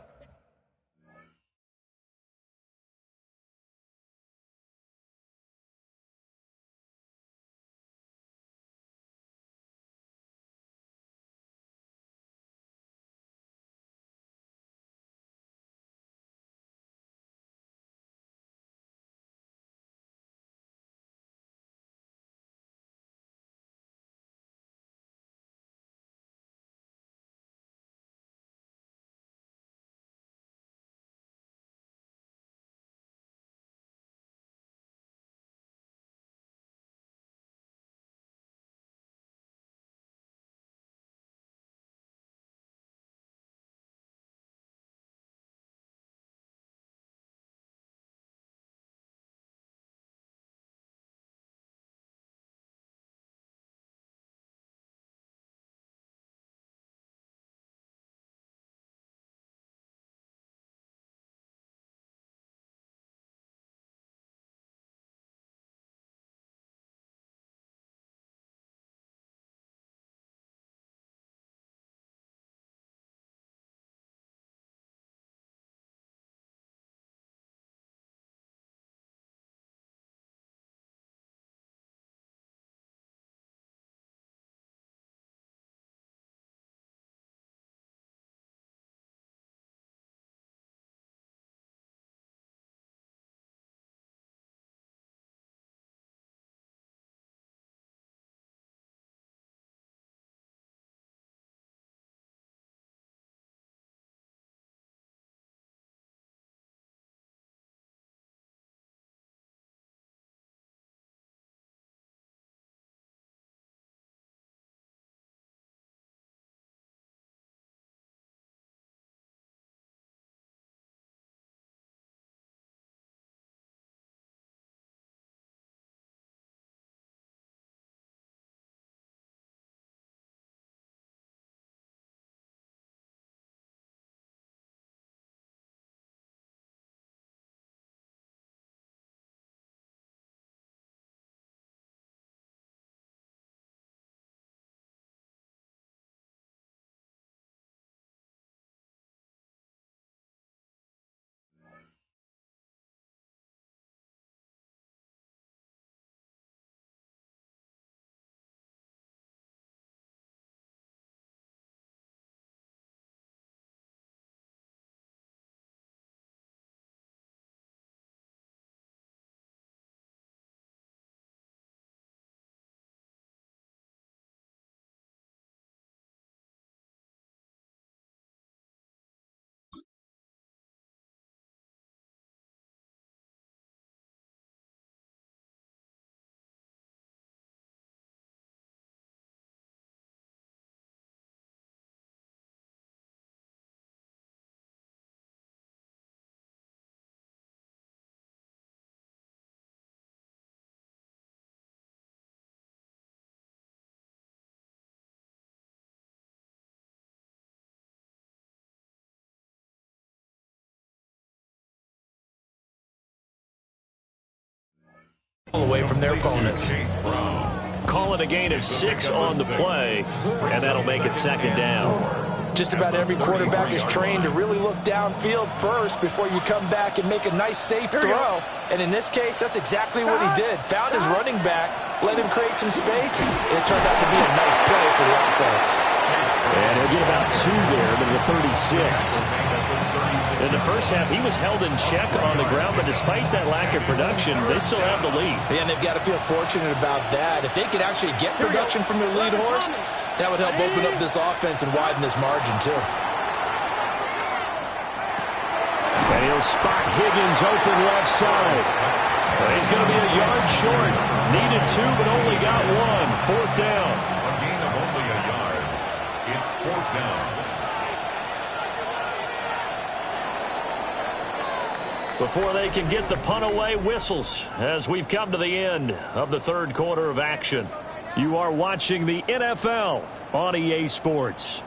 Away from their opponents. Call it a gain of 6 on the play, and that'll make it second down. Just about every quarterback is trained to really look downfield first before you come back and make a nice, safe throw. And in this case, that's exactly what he did. Found his running back, let him create some space, and it turned out to be a nice play for the offense. And he'll get about 2 there to the 36. In the first half, he was held in check on the ground, but despite that lack of production, they still have the lead. And they've got to feel fortunate about that. If they could actually get production from their lead horse, that would help open up this offense and widen this margin, too. And he'll spot Higgins open left side. He's going to be a yard short. Needed 2, but only got 1. Fourth down. A gain of only a yard. It's fourth down. Before they can get the punt away, whistles as we've come to the end of the third quarter of action. You are watching the NFL on EA Sports.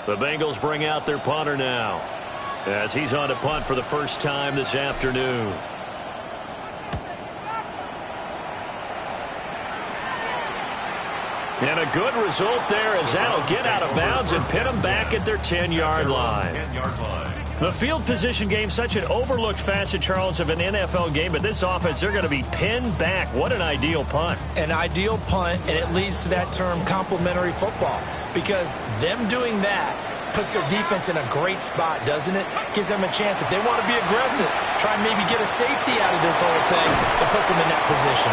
The Bengals bring out their punter now, as he's on to punt for the first time this afternoon. And a good result there, as that'll get out of bounds and pin them back at their 10-yard line. The field position game, such an overlooked facet, Charles, of an NFL game, but this offense, they're going to be pinned back. What an ideal punt. An ideal punt, and it leads to that term complementary football, because them doing that puts their defense in a great spot, doesn't it? Gives them a chance. If they want to be aggressive, try and maybe get a safety out of this whole thing, it puts them in that position.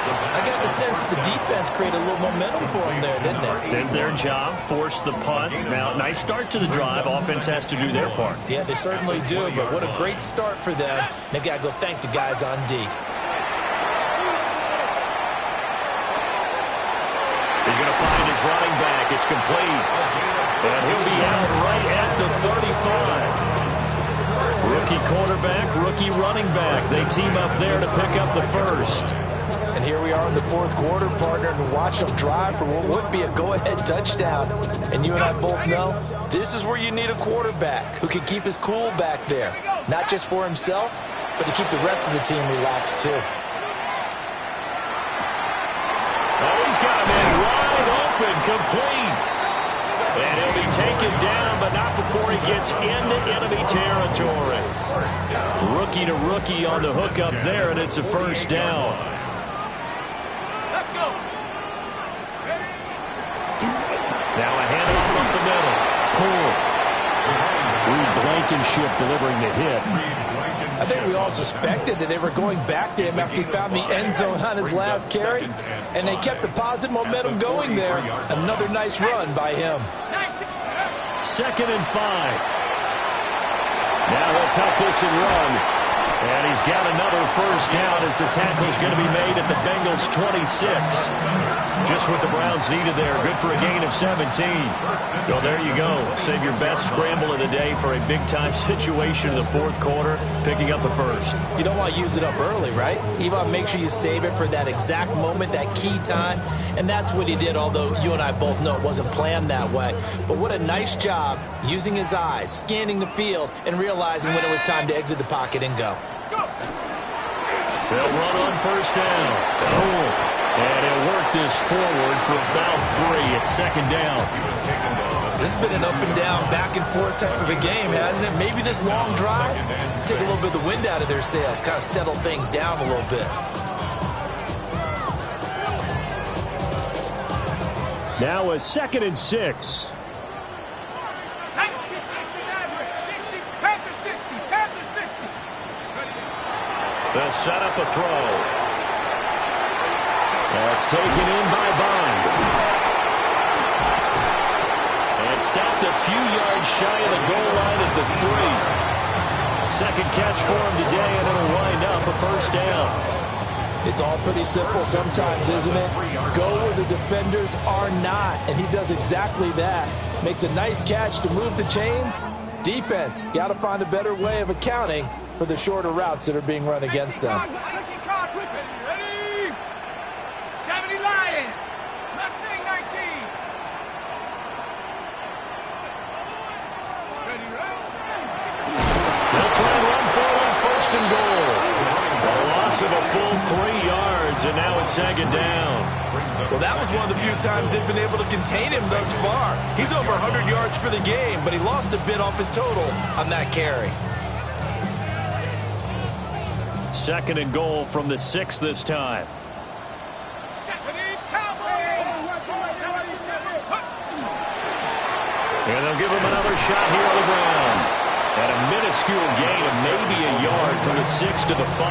I got the sense that the defense created a little momentum for them there, didn't they? Did their job, forced the punt. Now, nice start to the drive. Offense has to do their part. Yeah, they certainly do, but what a great start for them. They've got to go thank the guys on D. He's going to find his running back. It's complete. And he'll be out right at the 35. Rookie quarterback, rookie running back. They team up there to pick up the first. And here we are in the fourth quarter, partner, and watch them drive for what would be a go-ahead touchdown. And you and I both know this is where you need a quarterback who can keep his cool back there. Not just for himself, but to keep the rest of the team relaxed, too. Oh, he's got him in wide open, complete. And he'll be taken down, but not before he gets into enemy territory. Rookie to rookie on the hook up there, and it's a first down. Now a handoff up the middle. Pull. Reed Blankenship delivering the hit. I think we all suspected that they were going back to him after he found the end zone on his last carry, and they kept the positive momentum going there. Another nice run by him. 2nd and 5. Now he'll tuck this and run. And he's got another first down as the tackle's going to be made at the Bengals' 26. Just what the Browns needed there. Good for a gain of 17. So there you go. Save your best scramble of the day for a big-time situation in the fourth quarter, picking up the first. You don't want to use it up early, right? You want to make sure you save it for that exact moment, that key time. And that's what he did, although you and I both know it wasn't planned that way. But what a nice job using his eyes, scanning the field, and realizing when it was time to exit the pocket and go. They'll run on first down. Oh. And he'll work this forward for about 3 at 2nd down. This has been an up and down, back and forth type of a game, hasn't it? Maybe this long drive, take a little bit of the wind out of their sails, kind of settle things down a little bit. Now a 2nd and 6. They'll set up a throw. That's taken in by Bond. And stopped a few yards shy of the goal line at the 3. 2nd catch for him today, and it'll wind up a first down. It's all pretty simple sometimes, isn't it? Go where the defenders are not, and he does exactly that. Makes a nice catch to move the chains. Defense, got to find a better way of accounting for the shorter routes that are being run against them. Of a full 3 yards, and now it's 2nd down. Well, that was one of the few times they've been able to contain him thus far. He's over 100 yards for the game, but he lost a bit off his total on that carry. 2nd and goal from the 6 this time. And they'll give him another shot here on the ground. And a minuscule gain of maybe a yard from the 6 to the 5.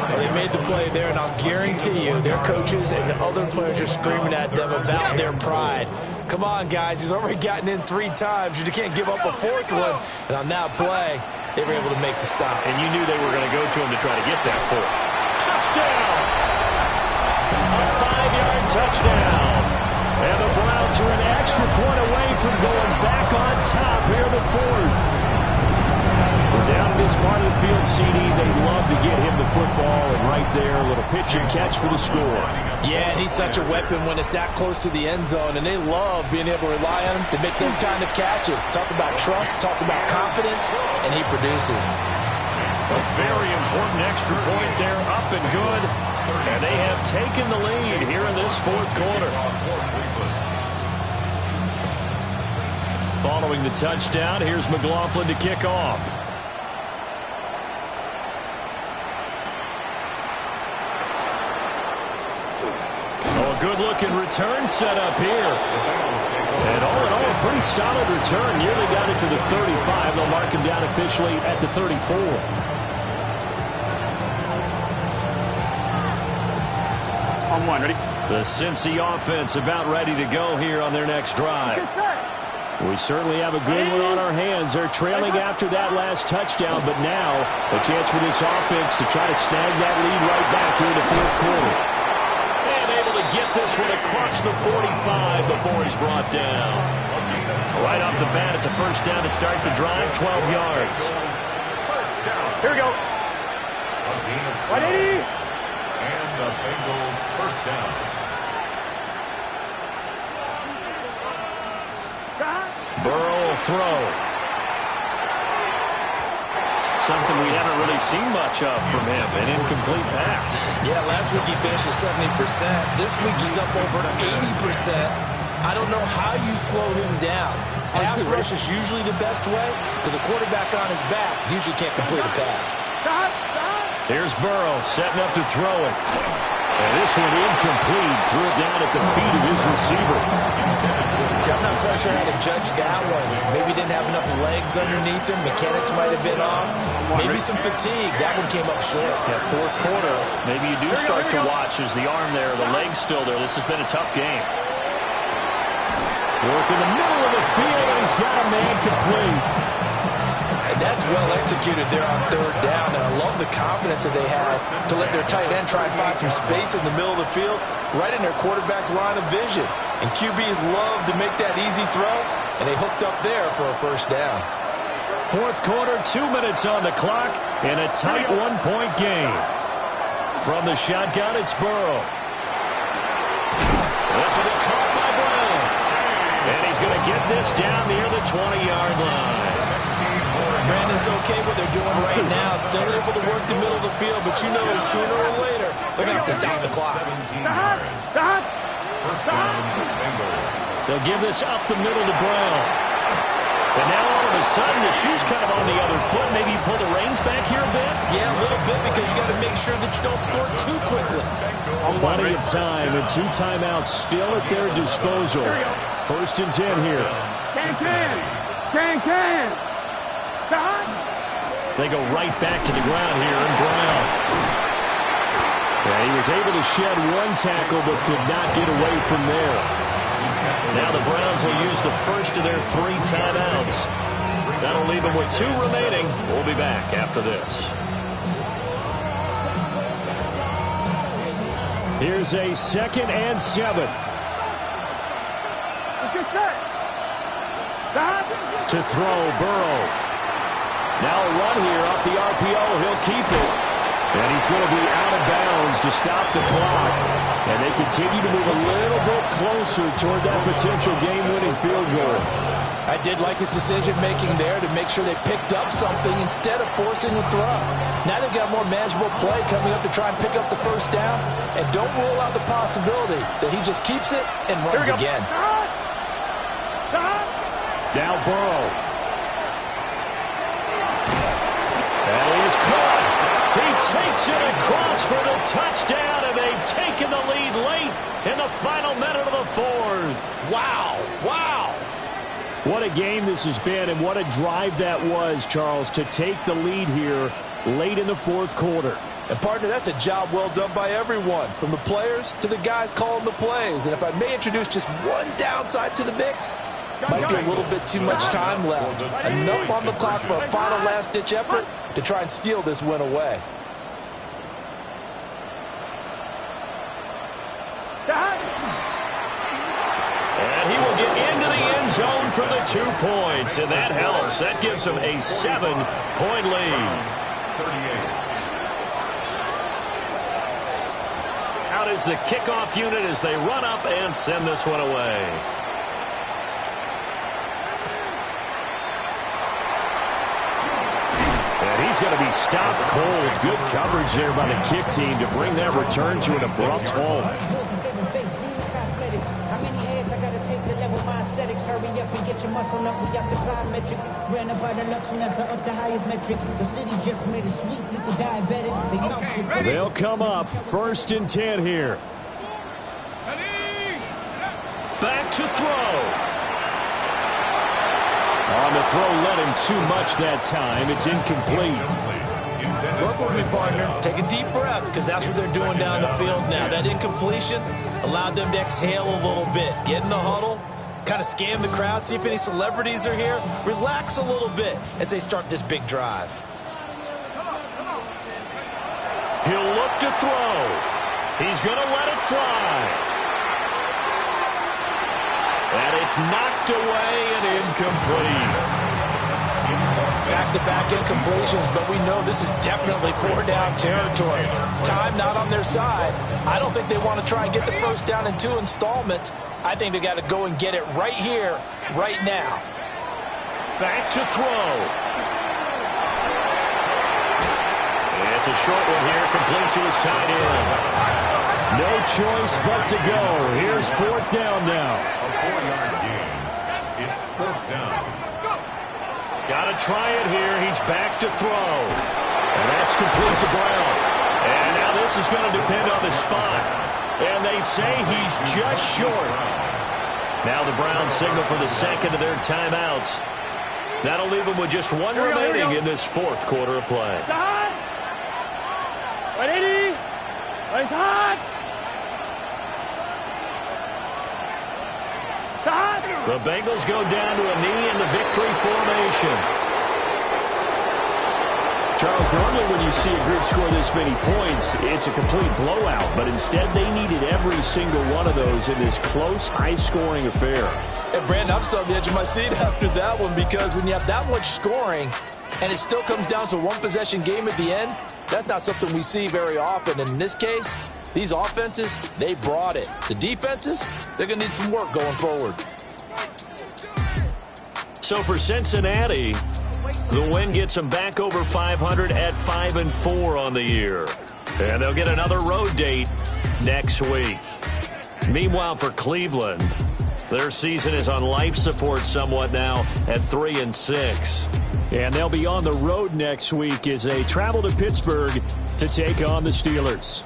Well, they made the play there, and I'll guarantee you their coaches and the other players are screaming at them about their pride. Come on, guys. He's already gotten in 3 times. You can't give up a 4th one. And on that play, they were able to make the stop. And you knew they were going to go to him to try to get that 4. Touchdown! A 5-yard touchdown. And the Browns are an extra point away from going back on top here in the 4th. We're down in this part of the field, CD. They love to get him the football, and right there, a little pitch and catch for the score. Yeah, and he's such a weapon when it's that close to the end zone, and they love being able to rely on him to make those kind of catches. Talk about trust, talk about confidence, and he produces. A very important extra point there, up and good. And they have taken the lead here in this 4th quarter. Following the touchdown, here's McLaughlin to kick off. Oh, a good-looking return set up here. And all in all, a pretty solid return. Nearly got it to the 35. They'll mark him down officially at the 34. On 1, ready? The Cincy offense about ready to go here on their next drive. We certainly have a good one on our hands. They're trailing after that last touchdown, but now a chance for this offense to try to snag that lead right back here in the 4th quarter. And able to get this one across the 45 before he's brought down. Right off the bat, it's a first down to start the drive, 12 yards. Here we go. 180. And the Bengal first down. Burrow will throw. Something we haven't really seen much of from him, an incomplete pass. Yeah, last week he finished at 70%. This week he's up over 80%. I don't know how you slow him down. Pass rush is usually the best way because a quarterback on his back usually can't complete a pass. Here's Burrow setting up to throw it. And this one incomplete. Threw it down at the feet of his receiver. I'm not quite sure how to judge that one. Maybe didn't have enough legs underneath him. Mechanics might have been off. Maybe some fatigue. That one came up short. Yeah, 4th quarter. Maybe you do start to watch as the arm there, the leg's still there. This has been a tough game. Work in the middle of the field, and he's got a man complete. And that's well executed there on 3rd down. And I love the confidence that they had to let their tight end try and find some space in the middle of the field, right in their quarterback's line of vision. And QBs love to make that easy throw, and they hooked up there for a first down. 4th quarter, 2 minutes on the clock, and a tight 1-point game. From the shotgun, it's Burrow. This will be caught by Brown. And he's going to get this down near the 20-yard line. Brandon, it's okay what they're doing right now. Still able to work the middle of the field, but you know sooner or later they're going to have to stop the clock. They'll give this up the middle to Brown. And now all of a sudden the shoe's kind of on the other foot. Maybe you pull the reins back here a bit? Yeah, a little bit because you got to make sure that you don't score too quickly. Plenty of time and 2 timeouts still at their disposal. 1st and 10 here. Can. They go right back to the ground here, and Brown. Yeah, he was able to shed 1 tackle, but could not get away from there. Now the Browns will use the first of their 3 timeouts. That'll leave them with 2 remaining. We'll be back after this. Here's a 2nd and 7. To throw, Burrow. Now a run here off the RPO. He'll keep it. And he's going to be out of bounds to stop the clock. And they continue to move a little bit closer toward that potential game-winning field goal. I did like his decision-making there to make sure they picked up something instead of forcing a throw. Now they've got more manageable play coming up to try and pick up the first down. And don't rule out the possibility that he just keeps it and runs again. Now Burrow. That is caught. He takes it across for the touchdown, and they've taken the lead late in the final minute of the 4th. Wow. What a game this has been, and what a drive that was, Charles, to take the lead here late in the fourth quarter. And, partner, that's a job well done by everyone, from the players to the guys calling the plays. And if I may introduce just one downside to the mix, might be a little bit too much time left. Enough on the clock for a final last-ditch effort to try and steal this win away. And he will get into the end zone for the 2 points, and that helps. That gives him a 7-point lead. 38. Out is the kickoff unit as they run up and send this one away. And he's going to be stopped cold. Good coverage there by the kick team to bring that return to an abrupt halt. Hurry up and get your muscle up. We got the plyometric. Ran up by the luxury, that's up the highest metric. The city just made it sweet. People diabetic. They'll come up. 1st and 10 here. Back to throw. On the throw, let him too much that time. It's incomplete. Work with me, partner. Take a deep breath, because that's what they're doing down the field now. That incompletion allowed them to exhale a little bit. Get in the huddle. Kind of scan the crowd, see if any celebrities are here. Relax a little bit as they start this big drive. He'll look to throw. He's going to let it fly. And it's knocked away and incomplete. Back-to-back incompletions, but we know this is definitely 4-down territory. Time not on their side. I don't think they want to try and get the first down in 2 installments. I think they got to go and get it right here, right now. Back to throw. It's a short one here, complete to his tight end. No choice but to go. Here's 4th down now. A 4-yard gain. It's 4th down. Got to try it here. He's back to throw. And that's complete to Brown. And now this is going to depend on the spot. And they say he's just short. Now the Browns signal for the second of their timeouts. That'll leave them with just one remaining in this 4th quarter of play. It's hot. Ready? It's hot. It's hot. The Bengals go down to a knee in the victory formation. Charles, normally when you see a group score this many points, it's a complete blowout. But instead, they needed every single one of those in this close, high-scoring affair. And, Brandon, I'm still on the edge of my seat after that one, because when you have that much scoring and it still comes down to a one-possession game at the end, that's not something we see very often. And in this case, these offenses, they brought it. The defenses, they're going to need some work going forward. So for Cincinnati, the win gets them back over 500 at 5-4 on the year. And they'll get another road date next week. Meanwhile, for Cleveland, their season is on life support somewhat now at 3-6. And they'll be on the road next week as they travel to Pittsburgh to take on the Steelers.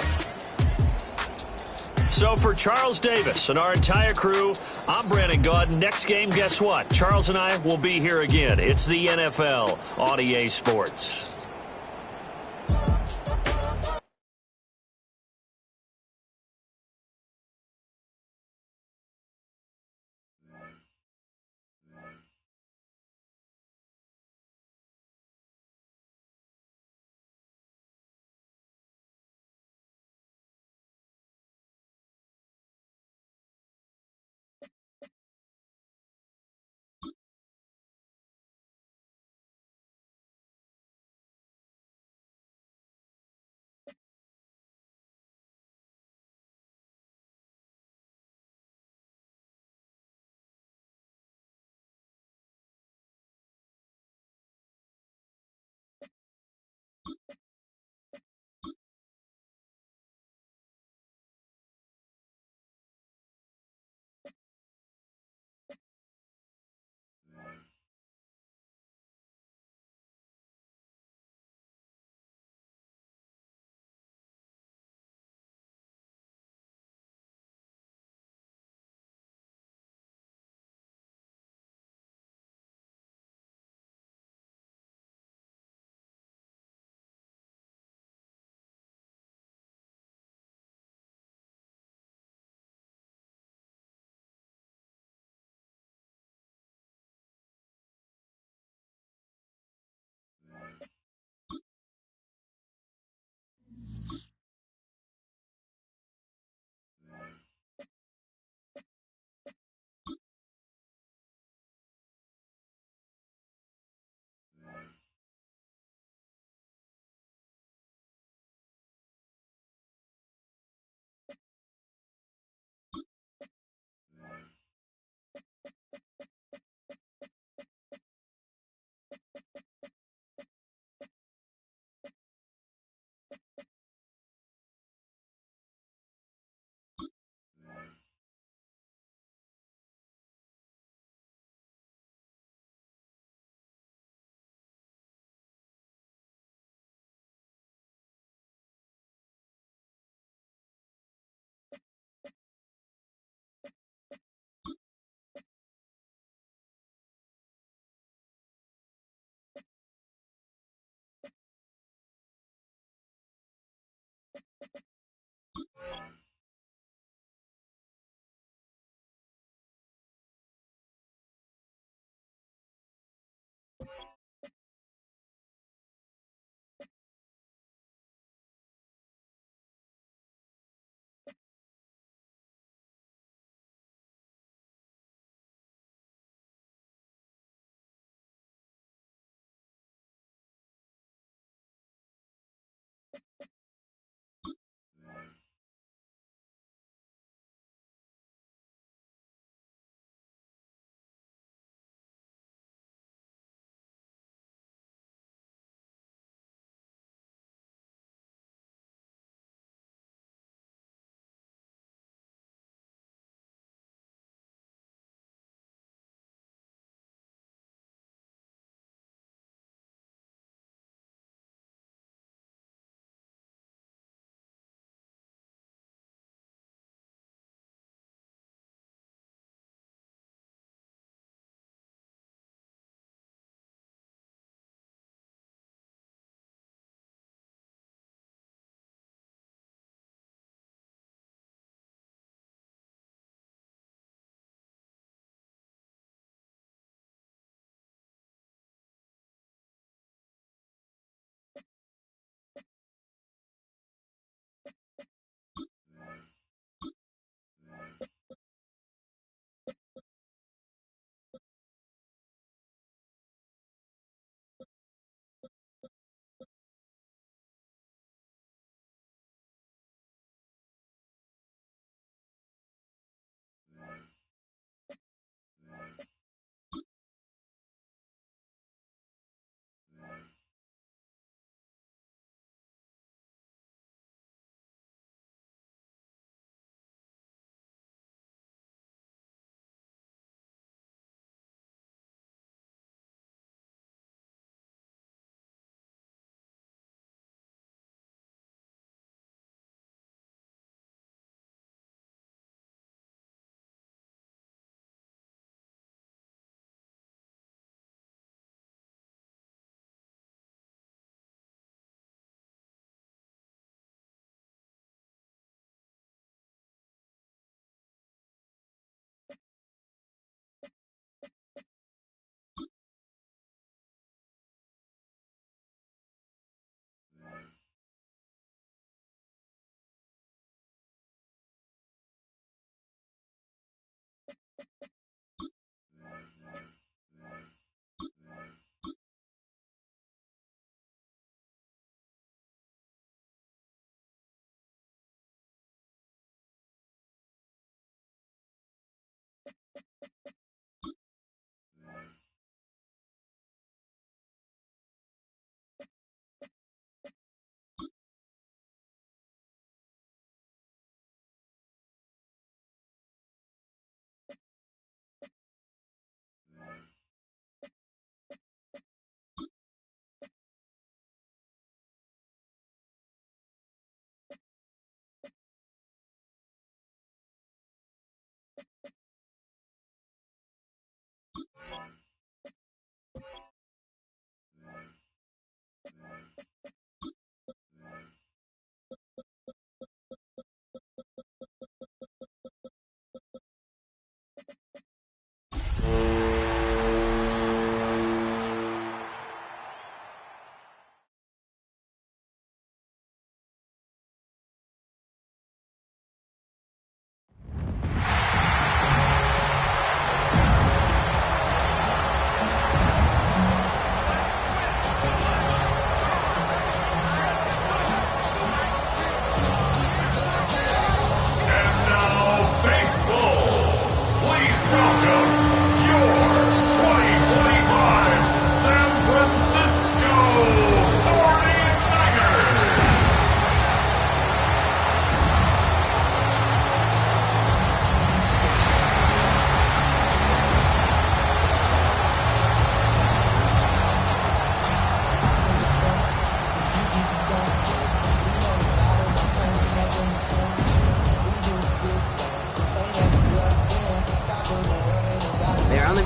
So for Charles Davis and our entire crew, I'm Brandon Gaudin. Next game, guess what? Charles and I will be here again. It's the NFL on EA Sports.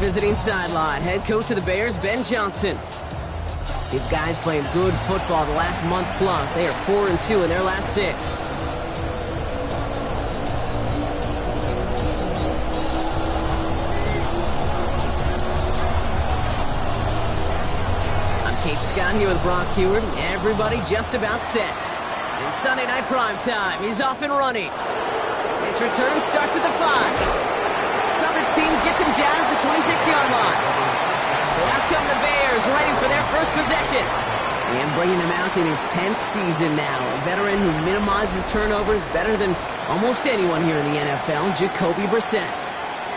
Visiting sideline, head coach of the Bears, Ben Johnson. These guys playing good football the last month plus. They are 4-2 in their last 6. I'm Kate Scott here with Brock Heward. Everybody just about set. In Sunday night prime time, he's off and running. His return starts at the 5. Team gets him down at the 26-yard line. So out come the Bears, ready for their first possession. And bringing him out in his 10th season now. A veteran who minimizes turnovers better than almost anyone here in the NFL, Jacoby Brissett.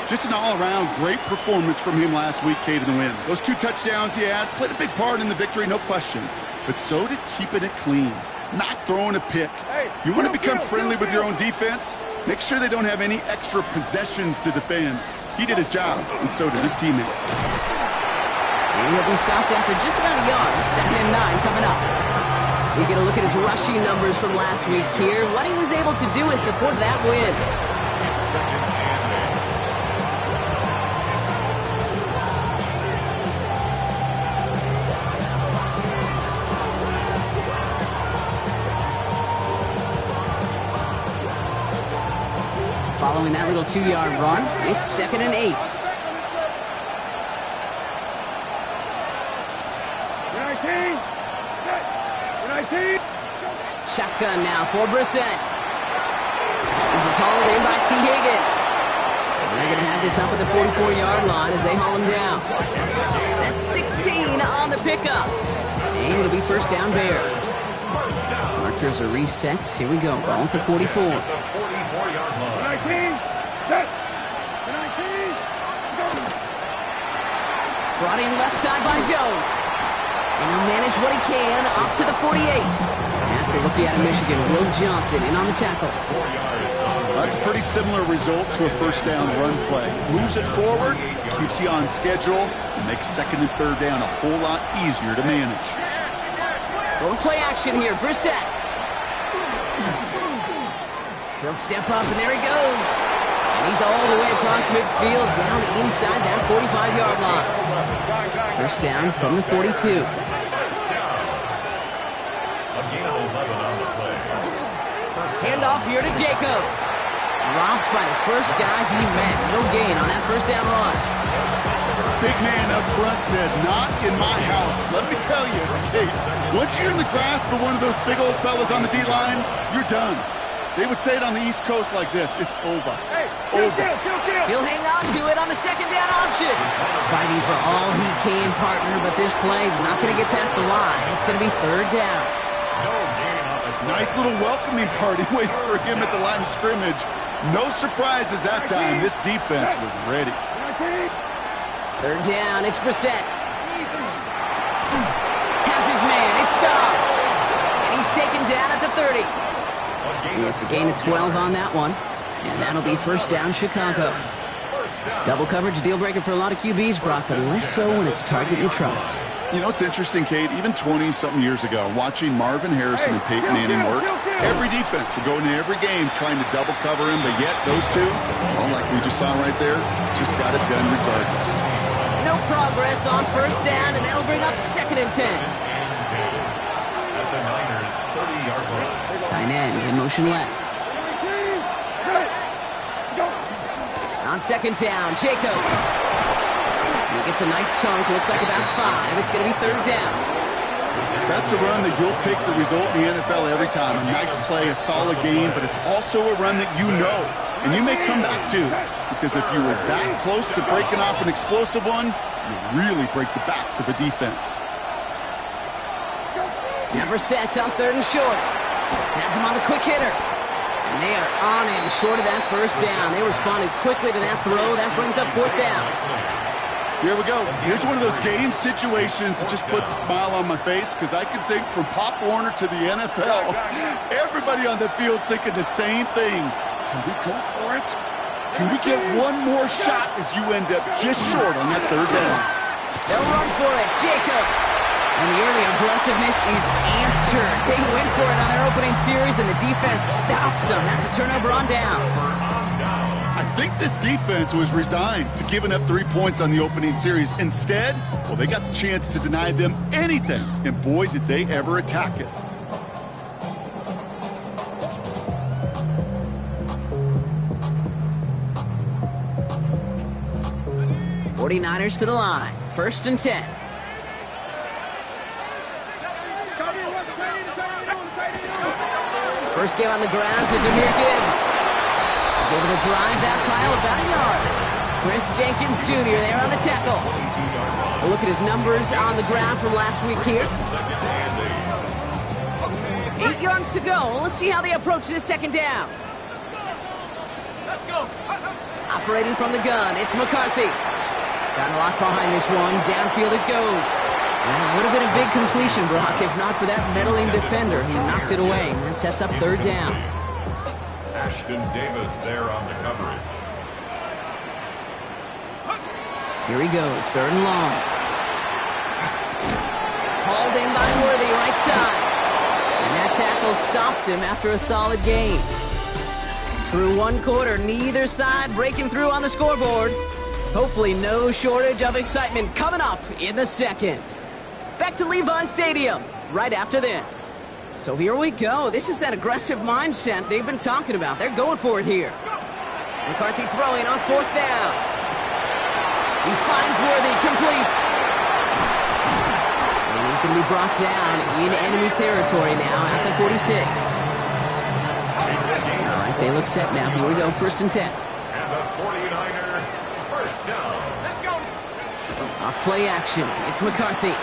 Just an all-around great performance from him last week, Kate, in the win. Those 2 touchdowns he had played a big part in the victory, no question. But so did keeping it clean, not throwing a pick. You want to become friendly with your own defense? Make sure they don't have any extra possessions to defend. He did his job, and so did his teammates. And he'll be stopped after just about a yard. 2nd and 9 coming up. We get a look at his rushing numbers from last week here. What he was able to do in support of that win. It's 2nd and 8. Following that little 2-yard run, it's 2nd and 8. 19. Shotgun now for Brissett. This is hauled in by T. Higgins. They're going to have this up at the 44-yard line as they haul him down. That's 16 on the pickup. And it'll be 1st down Bears. Markers are reset. Here we go. Ball at the 44. 19. Set. 19. Brought in left side by Jones. And he'll manage what he can up to the 48. That's a rookie out of Michigan, Will Johnson, in on the tackle. That's a pretty similar result to a 1st down run play. Moves it forward, keeps you on schedule, and makes 2nd and 3rd down a whole lot easier to manage. Going play action here, Brissett. He'll step up, and there he goes. And he's all the way across midfield, down inside that 45-yard line. 1st down from the 42. Handoff here to Jacobs. Dropped by the first guy he met. No gain on that 1st down run. Big man up front said, "Not in my house." Let me tell you, Case, once you're in the grasp of one of those big old fellas on the D-line, you're done. They would say it on the East Coast like this: it's over. Over. He'll hang on to it on the 2nd down option. Fighting for all he can, partner, but this play is not going to get past the line. It's going to be 3rd down. Nice little welcoming party waiting for him at the line of scrimmage. No surprises that time. This defense was ready. 3rd down, it's Brissett. Has his man, it stops. And he's taken down at the 30. And it's a gain of 12 on that one. And that'll be 1st down, Chicago. Double coverage deal breaker for a lot of QBs, Brock, but less so when it's a target you trust. You know, it's interesting, Kate, even 20-something years ago, watching Marvin Harrison and Peyton Manning work, every defense would go into every game trying to double cover him, but yet those two, well, like we just saw right there, just got it done regardless. No progress on 1st down, and that'll bring up 2nd and 10. At the Niners' 30-yard line. Tight end in motion left. On 2nd down, Jacobs. And he gets a nice chunk, looks like about 5. It's going to be 3rd down. That's a run that you'll take the result in the NFL every time. A nice play, a solid game, but it's also a run that you know, and you may come back to, because if you were that close to breaking off an explosive one, you really break the backs of a defense. Never sets on 3rd and short. Has him on the quick hitter. And they are on him short of that 1st down. They responded quickly to that throw. That brings up 4th down. Here we go. Here's one of those game situations that just puts a smile on my face, because I can think from Pop Warner to the NFL, everybody on the field thinking the same thing. Can we go for it? Can we get one more shot as you end up just short on that 3rd down? They'll run for it. Jacobs. And the early aggressiveness is answered. They went for it on their opening series, and the defense stops them. That's a turnover on downs. I think this defense was resigned to giving up 3 points on the opening series. Instead, well, they got the chance to deny them anything, and boy, did they ever attack it. '49ers to the line. 1st and 10. First game on the ground to Jahmyr Gibbs. He's able to drive that pile about a yard. Chris Jenkins Jr. there on the tackle. A look at his numbers on the ground from last week here. 8 yards to go. Let's see how they approach this second down. Let's go. Operating from the gun, it's McCarthy. Got a lot behind this one. Downfield it goes. And it would have been a big completion, Brock, if not for that meddling defender. He knocked it away and sets up third down. Ashton Davis there on the coverage. Here he goes, third and long. Hauled in by Worthy, right side. And that tackle stops him after a solid gain. Through one quarter, neither side breaking through on the scoreboard. Hopefully no shortage of excitement coming up in the second. Back to Levi Stadium right after this. So here we go. This is that aggressive mindset they've been talking about. They're going for it here. McCarthy throwing on fourth down. He finds Worthy, complete. And he's going to be brought down in enemy territory now at the 46. All right, they look set now. Here we go, 1st and 10. And the 49er, first down. Let's go. Off play action, it's McCarthy.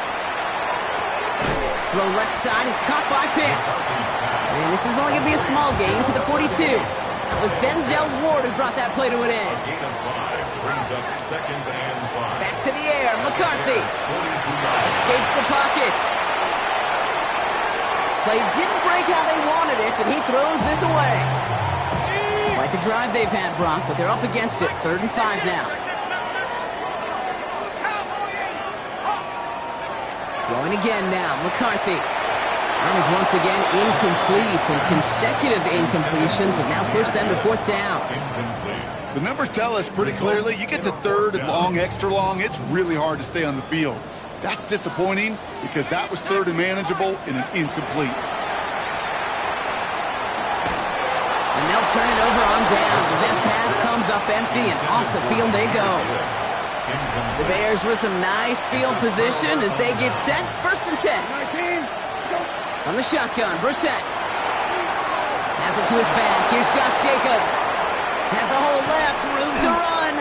Throw left side is caught by Pitts. And this is only going to be a small gain to the 42. It was Denzel Ward who brought that play to an end. Gain of 5 brings up 2nd and 5. Back to the air, McCarthy. Escapes the pocket. Play didn't break how they wanted it, and he throws this away. Quite the drive they've had, Brock, but they're up against it. 3rd and 5 now. Throwing again now, McCarthy. That is once again incomplete, and consecutive incompletions have now pushed them to 4th down. The numbers tell us pretty clearly, you get to 3rd and long, extra long, it's really hard to stay on the field. That's disappointing because that was 3rd and manageable and an incomplete. And they'll turn it over on downs as that pass comes up empty and off the field they go. The Bears with some nice field position as they get set. 1st and 10. On the shotgun, Brissett. Has it to his back. Here's Josh Jacobs. Has a hole left, room to run.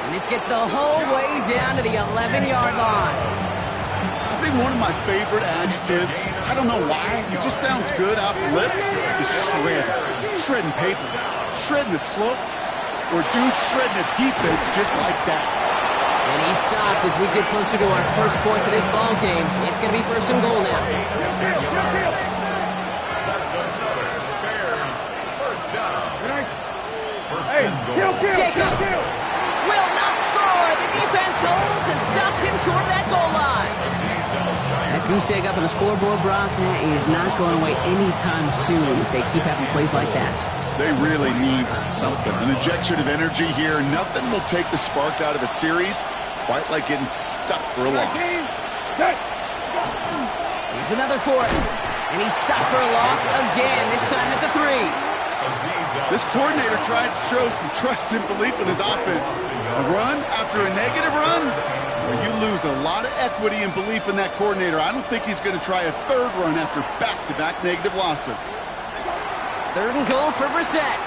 And this gets the whole way down to the 11-yard line. I think one of my favorite adjectives, I don't know why, it just sounds good off the lips, is shred. Shredding paper. Shredding the slopes. Or dude shredding a defense just like that. And he stopped as we get closer to our first point to this ball game. It's going to be 1st and goal now. That's another Bears first down. First and goal. Jacobs will not score. The defense holds and stops him short of that goal line. That goose egg up on the scoreboard, Brock, is not going away anytime soon if they keep having plays like that. They really need something. An injection of energy here. Nothing will take the spark out of a series quite like getting stuck for a loss. Here's another fourth. And he's stopped for a loss again, this time at the 3. This coordinator tried to show some trust and belief in his offense. A run after a negative run? Well, you lose a lot of equity and belief in that coordinator. I don't think he's going to try a 3rd run after back-to-back negative losses. 3rd and goal for Brissett.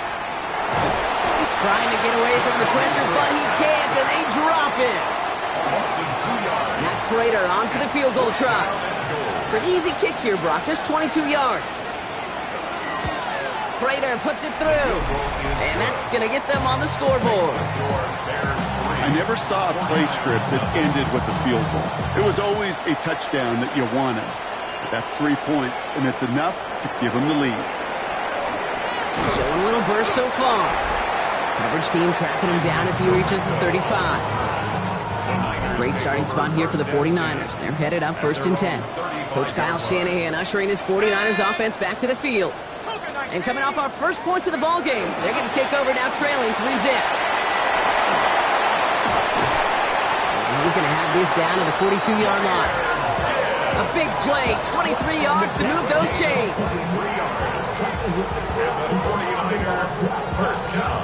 Trying to get away from the pressure, but he can't, and they drop it. Matt Prater on for the field goal try. Pretty easy kick here, Brock, just 22 yards. Prater puts it through, and that's going to get them on the scoreboard. I never saw a play script that ended with a field goal. It was always a touchdown that you wanted. But that's 3 points, and it's enough to give them the lead. Showing a little burst so far. Coverage team tracking him down as he reaches the 35. Great starting spot here for the 49ers. They're headed up 1st and 10. Coach Kyle Shanahan ushering his 49ers offense back to the field. And coming off our first points of the ball game, they're going to take over now trailing 3-zip. And he's going to have this down to the 42-yard line. A big play, 23 yards to move those chains. First down.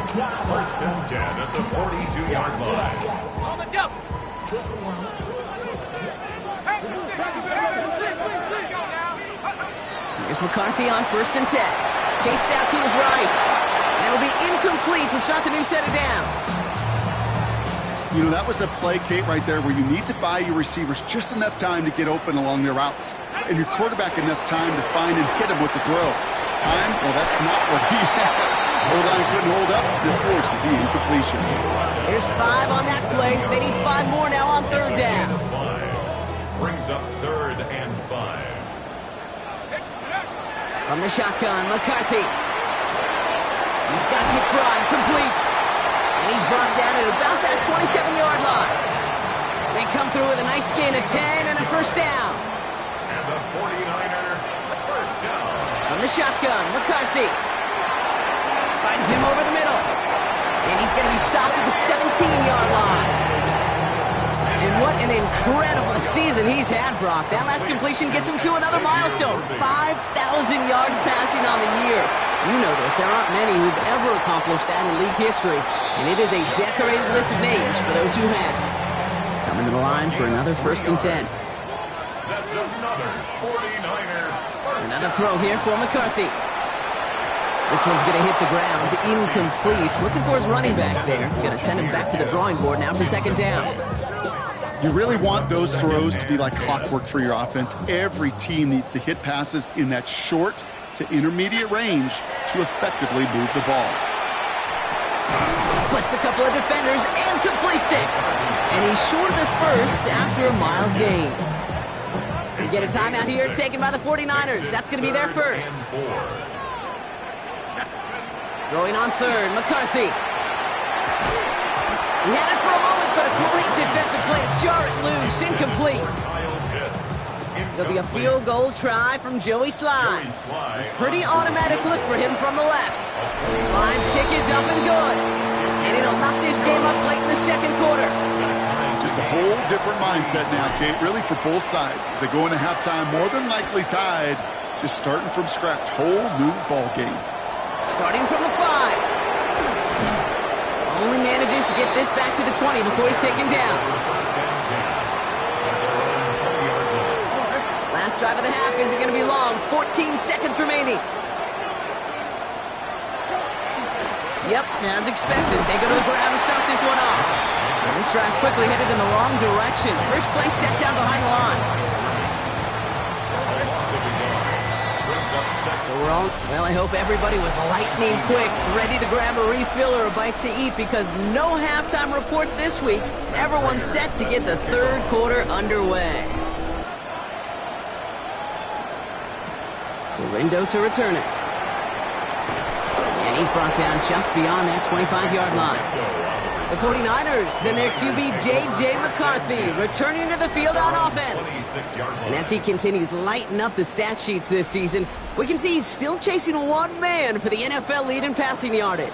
1st and 10 at the 42-yard line. On the double. Here's McCarthy on 1st and 10. Chased out to his right. That'll be incomplete to start the new set of downs. You know, that was a play, Kate, right there where you need to buy your receivers just enough time to get open along their routes, and your quarterback enough time to find and hit him with the throw. Time? Well, that's not what he had. O-line couldn't hold up, and of course, was the incompletion. There's 5 on that play. They need 5 more now on third down. Brings up 3rd and 5. From the shotgun, McCarthy. He's got McBride complete. And he's brought down at about that 27-yard line. They come through with a nice gain of 10 and a first down. And the 49er first down. From the shotgun, McCarthy. Finds him over the middle. And he's going to be stopped at the 17-yard line. And what an incredible season he's had, Brock. That last completion gets him to another milestone. 5,000 yards passing on the year. You know this. There aren't many who've ever accomplished that in league history. And it is a decorated list of names for those who have. Coming to the line for another 1st and 10. That's another 49er. Another throw here for McCarthy. This one's going to hit the ground. Incomplete. Looking for his running back there. Going to send him back to the drawing board now for 2nd down. You really want those throws to be like clockwork for your offense. Every team needs to hit passes in that short to intermediate range to effectively move the ball. Splits a couple of defenders and completes it. And he's short of the first after a mild gain. We get a timeout here taken by the 49ers. That's going to be their first. Throwing on 3rd, McCarthy. He had it for a moment, but a great defensive play to jar it loose. Incomplete. It'll be a field goal try from Joey Sly. A pretty automatic look for him from the left. Sly's kick is up and good. And it'll knock this game up late in the 2nd quarter. Just a whole different mindset now, Kate, really for both sides. As they go into halftime, more than likely tied, just starting from scratch. Whole new ball game. Starting from the 5. Only manages to get this back to the 20 before he's taken down. Last drive of the half isn't going to be long. 14 seconds remaining. Yep, as expected. They go to the ground to start this one off. And this drive's quickly headed in the wrong direction. First play set down behind the line. So we're all, well, I hope everybody was lightning quick, ready to grab a refill or a bite to eat, because no halftime report this week. Everyone's set to get the 3rd quarter underway. Lindo to return it. And he's brought down just beyond that 25-yard line. The 49ers and their QB J.J. McCarthy returning to the field on offense. And as he continues lighting up the stat sheets this season, we can see he's still chasing one man for the NFL lead in passing yardage.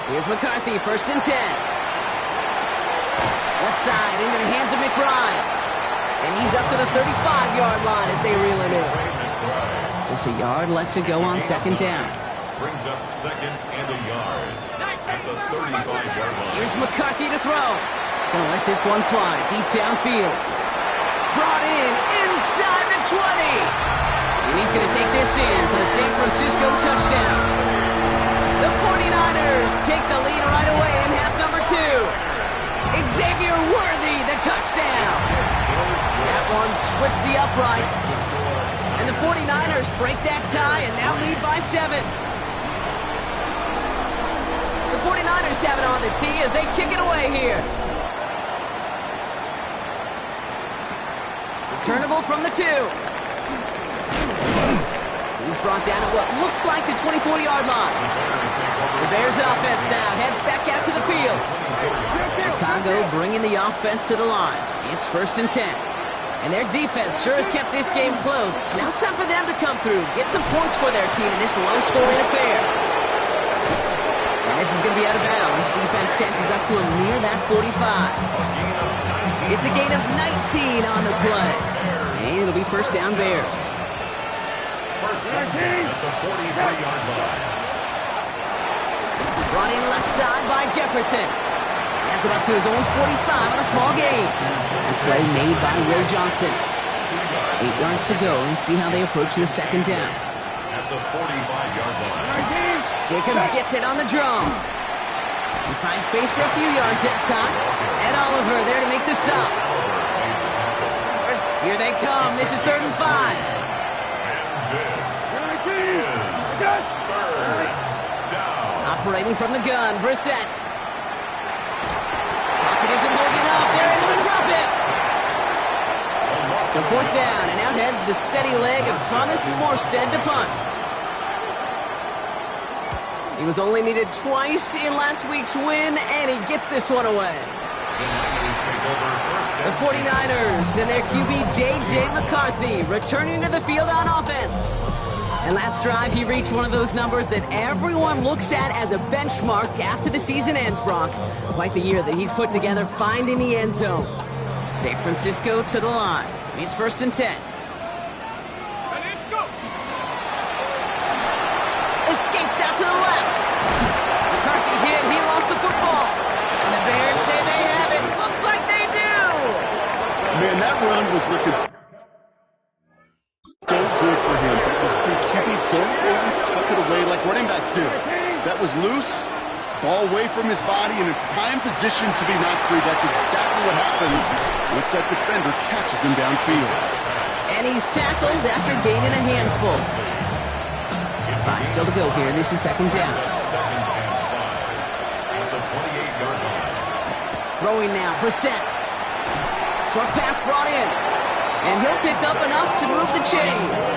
Here's McCarthy, 1st and 10. Left side into the hands of McBride. And he's up to the 35-yard line as they reel him in. Just a yard left to go on 2nd down. Brings up 2nd and a yard at the 35-yard line. Here's McCarthy to throw. Gonna let this one fly deep downfield. Brought in inside the 20. And he's gonna take this in for the San Francisco touchdown. The 49ers take the lead right away in half number 2. Xavier Worthy, the touchdown. That one splits the uprights. And the 49ers break that tie and now lead by 7. The 49ers have it on the tee as they kick it away here. Returnable from the 2. He's brought down at what looks like the 24-yard line. The Bears offense now heads back out to the field. Chicago bringing the offense to the line. It's 1st and 10. And their defense sure has kept this game close. Now it's time for them to come through, get some points for their team in this low-scoring affair. And this is going to be out of bounds. Defense catches up to him near that 45. It's a gain of 19 on the play. And it'll be 1st down Bears. 1st and 10 at the 43-yard line. Running left side by Jefferson. Has it up to his own 45 on a small gain. The play made by Will Johnson. 8 yards to go. Let's see how they approach the 2nd down. At the 45-yard line. Jacobs gets it on the drone. He finds space for a few yards that time. Ed Oliver there to make the stop. Here they come. This is 3rd and 5. Operating from the gun, Brissett. Pocket isn't holding up. They're able to drop it. So 4th down, and out heads the steady leg of Thomas Morstead to punt. He was only needed twice in last week's win, and he gets this one away. The 49ers and their QB J.J. McCarthy returning to the field on offense. And last drive, he reached one of those numbers that everyone looks at as a benchmark after the season ends, Brock. Quite the year that he's put together finding the end zone. San Francisco to the line. It's 1st and 10. Escapes out to the left. McCarthy hit. He lost the football. And the Bears say they have it. Looks like they do. Man, that run was looking so good for him. But you see, QBs don't always tuck it away like running backs do. That was loose. Ball away from his body in a prime position to be knocked free. That's exactly what happens once that defender catches him downfield. And he's tackled after gaining a handful. 5 still to go here. This is 2nd down. Throwing now, Brissett. Short pass brought in. And he'll pick up enough to move the chains.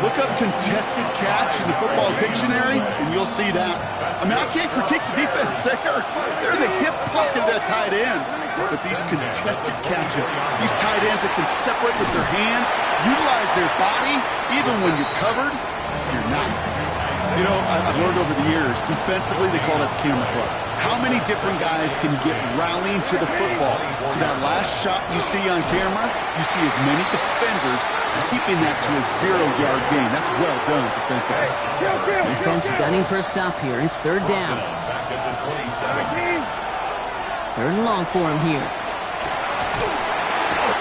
Look up contested catch in the football dictionary, and you'll see that. I mean, I can't critique the defense there. They're the hip pocket of that tight end. But these contested catches, these tight ends that can separate with their hands, utilize their body, even when you're covered, you're not. You know, I've learned over the years, defensively, they call that the camera club. How many different guys can get rallying to the football? So that last shot you see on camera, you see as many defenders keeping that to a 0-yard gain. That's well done defensively. Defense gunning for a stop here. It's 3rd down. 3rd and long for him here.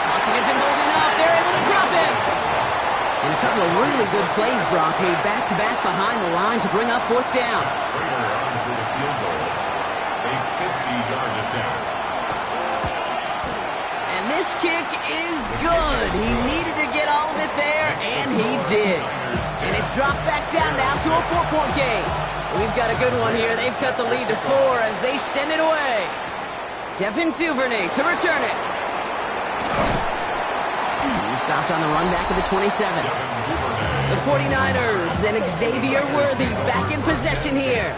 Pocket isn't holding up. They're able to drop it. And a couple of really good plays, Brock, made back-to-back behind the line to bring up 4th down. And this kick is good. He needed to get all of it there, and he did. And it's dropped back down now to a 4-point game. We've got a good one here. They've cut the lead to 4 as they send it away. Devin Duvernay to return it. He stopped on the run back of the 27. The 49ers and Xavier Worthy back in possession here.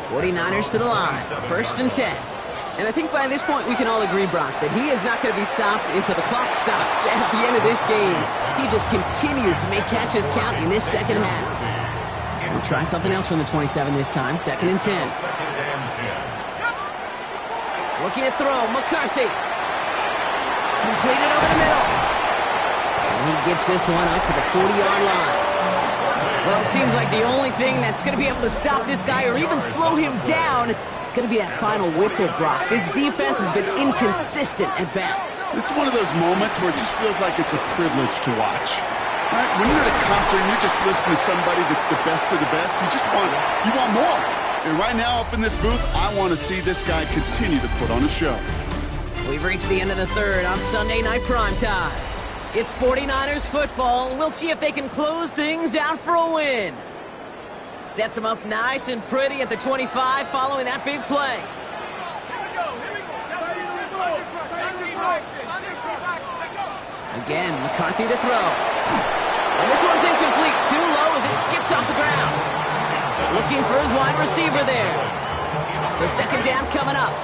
49ers to the line. 1st and 10. And I think by this point we can all agree, Brock, that he is not going to be stopped until the clock stops at the end of this game. He just continues to make catches count in this second half. We'll try something else from the 27 this time. 2nd and 10. Looking to throw. McCarthy. Completed over the middle. And he gets this one out to the 40-yard line. Well, it seems like the only thing that's going to be able to stop this guy or even slow him down is going to be that final whistle, Brock. This defense has been inconsistent at best. This is one of those moments where it just feels like it's a privilege to watch. Right? When you're at a concert and you're just listening to somebody that's the best of the best, you want more. And right now up in this booth, I want to see this guy continue to put on a show. We've reached the end of the 3rd on Sunday Night Primetime. It's 49ers football. We'll see if they can close things out for a win. Sets them up nice and pretty at the 25 following that big play. Again, McCarthy to throw. And this one's incomplete. Too low as it skips off the ground. Looking for his wide receiver there. So 2nd down coming up.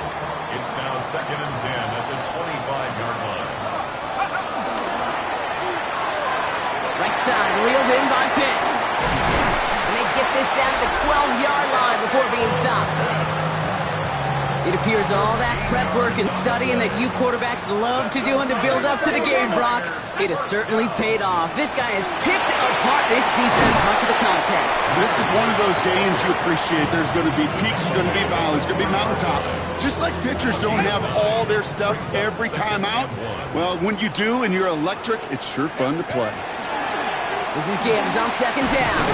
It's now 2nd and 10 at the 25-yard line. Right side, reeled in by Pitts. And they get this down to the 12-yard line before being stopped. It appears all that prep work and studying that you quarterbacks love to do in the build-up to the game, Brock, it has certainly paid off. This guy has picked apart this defense much of the contest. This is one of those games you appreciate. There's going to be peaks, there's going to be valleys, there's going to be mountaintops. Just like pitchers don't have all their stuff every time out, well, when you do and you're electric, it's sure fun to play. This is Gibbs on 2nd down.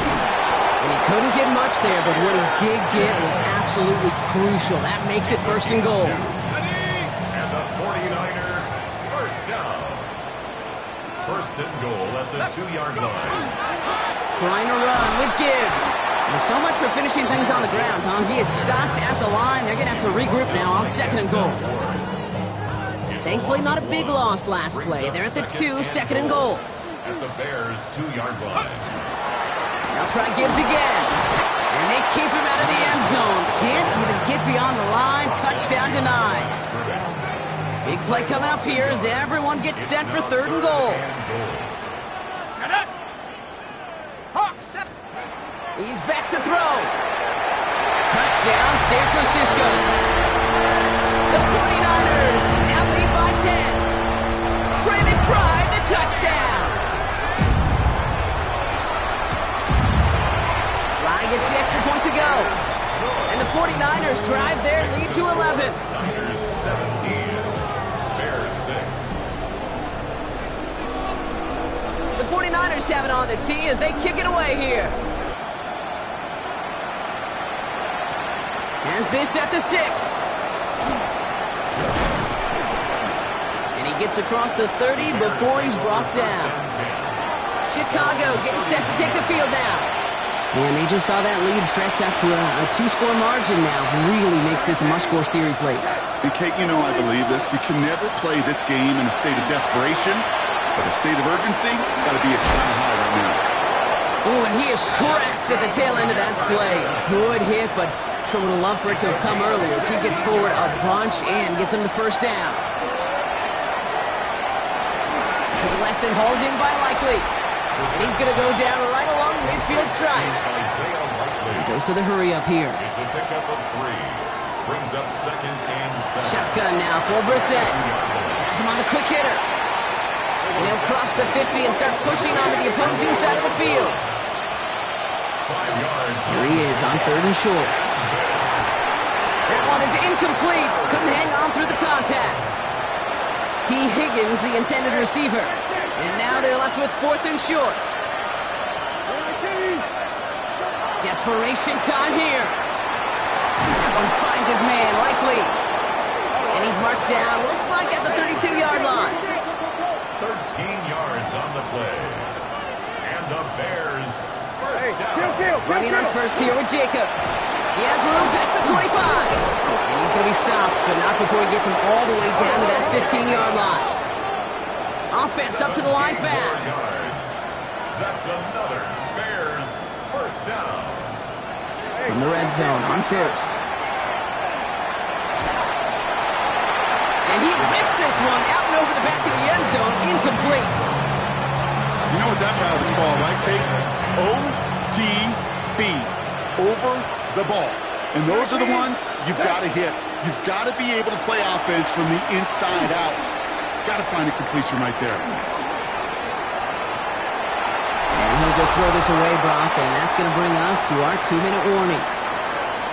And he couldn't get much there, but what he did get was absolutely crucial. That makes it 1st and goal. And the 49er, first down. 1st and goal at the 2-yard line. Trying to run with Gibbs. And so much for finishing things on the ground, huh? He is stopped at the line. They're going to have to regroup now on 2nd and goal. Thankfully, not a big loss last play. They're at the 2, 2nd and goal. At the Bears' 2-yard line. Now try Gibbs again. And they keep him out of the end zone. Can't even get beyond the line. Touchdown denied. Big play coming up here as everyone gets set for 3rd and goal. He's back to throw. Touchdown, San Francisco. The 49ers now lead by 10. Trailing Pride, the touchdown. Sly gets the extra point to go. And the 49ers drive their lead to 11. Niners 17, Bears 6. The 49ers have it on the tee as they kick it away here. As this at the 6. And he gets across the 30 before he's brought down. Chicago getting set to take the field now. And they just saw that lead stretch out to a 2-score margin now. Really makes this a must-score series late. And Kate, you know I believe this. You can never play this game in a state of desperation, but a state of urgency got to be as high right now. Ooh, and he is cracked at the tail end of that play. A good hit, but sure would have loved for it to have come earlier as he gets forward a bunch and gets him the 1st down. To the left and hauled in by Likely. And he's going to go down right along the midfield stripe. Goes to the hurry up here. It's a pickup of 3. Brings up 2nd and 7. Shotgun now for Brissett. Has him on the quick hitter. And he'll cross the 50 and start pushing onto the opposing side of the field. 5 yards. Here he is on 3rd and short. That one is incomplete. Couldn't hang on through the contact. T. Higgins, the intended receiver. And now they're left with 4th and short. Desperation time here. That one finds his man, Likely. And he's marked down, looks like at the 32-yard line. 13 yards on the play. And the Bears first down. Running on first here with Jacobs. He has room past the 25. And he's going to be stopped, but not before he gets him all the way down to that 15-yard line. Offense up to the line fast. That's another Bears first down. In the red zone on first. And he rips this one out and over the back of the end zone. Incomplete. You know what that route is called, right, Kate? OTB. Over the ball. And those are the ones you've got to hit. You've got to be able to play offense from the inside out. Got to find a completion right there. And he'll just throw this away, Brock, and that's going to bring us to our 2-minute warning.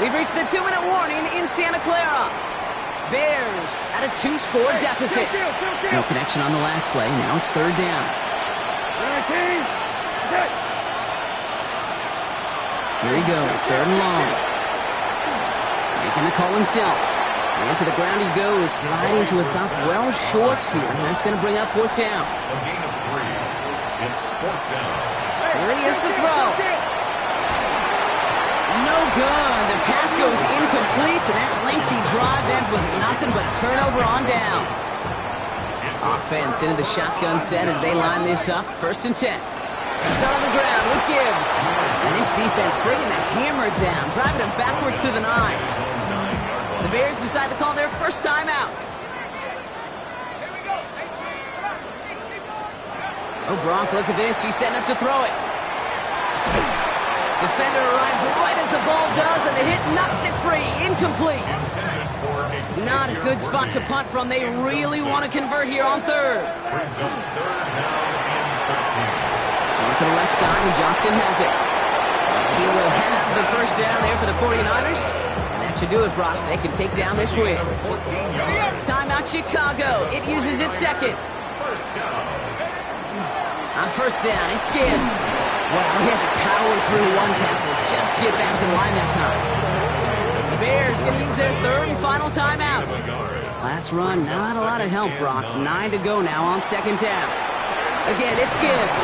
We've reached the 2-minute warning in Santa Clara. Bears at a 2-score deficit. No connection on the last play. Now it's 3rd down. Here he goes, 3rd and long. Making the call himself. And to the ground he goes, sliding to a stop well short here. And that's going to bring up 4th down. A gain of 3. It's 4th down. Here he is to throw. No good. The pass goes incomplete, and that lengthy drive ends with nothing but a turnover on downs. Offense into the shotgun set as they line this up. 1st and 10. Start on the ground with Gibbs. And this defense bringing the hammer down, driving him backwards through the 9. The Bears decide to call their first timeout. Oh, Brock, look at this. He's setting up to throw it. Defender arrives right as the ball does, and the hit knocks it free. Incomplete. Not a good spot to punt from. They really want to convert here on 3rd. Brings up 3rd down and 13. On to the left side, and Johnston has it. He will have the first down there for the 49ers. And that should do it, Brock. They can take down this win. Timeout Chicago. It uses its 2nd. First down. On first down, it's Gibbs. Wow, he had to power through one tackle just to get back to the line that time. The Bears going to use their third and final timeout. Last run, not a lot of help, Brock. 9 to go now on second down. Again, it's Gibbs.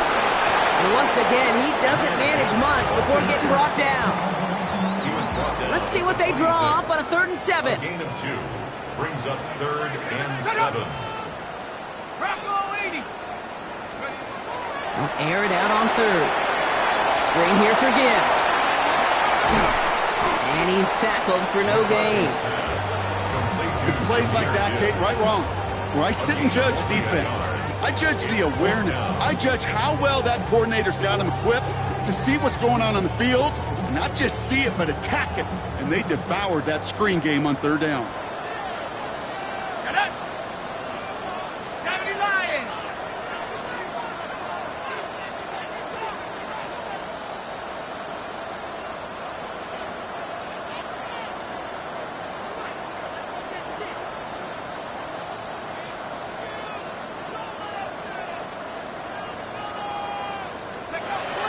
And once again, he doesn't manage much before getting brought down. Let's see what they draw up on a 3rd and 7. A gain of 2 brings up 3rd and 7. They'll air it out on 3rd. Screen here for Gibbs. And he's tackled for no gain. It's plays like that, Kate, right, wrong, where I sit and judge defense. I judge the awareness. I judge how well that coordinator's got him equipped to see what's going on the field, not just see it, but attack it. And they devoured that screen game on 3rd down.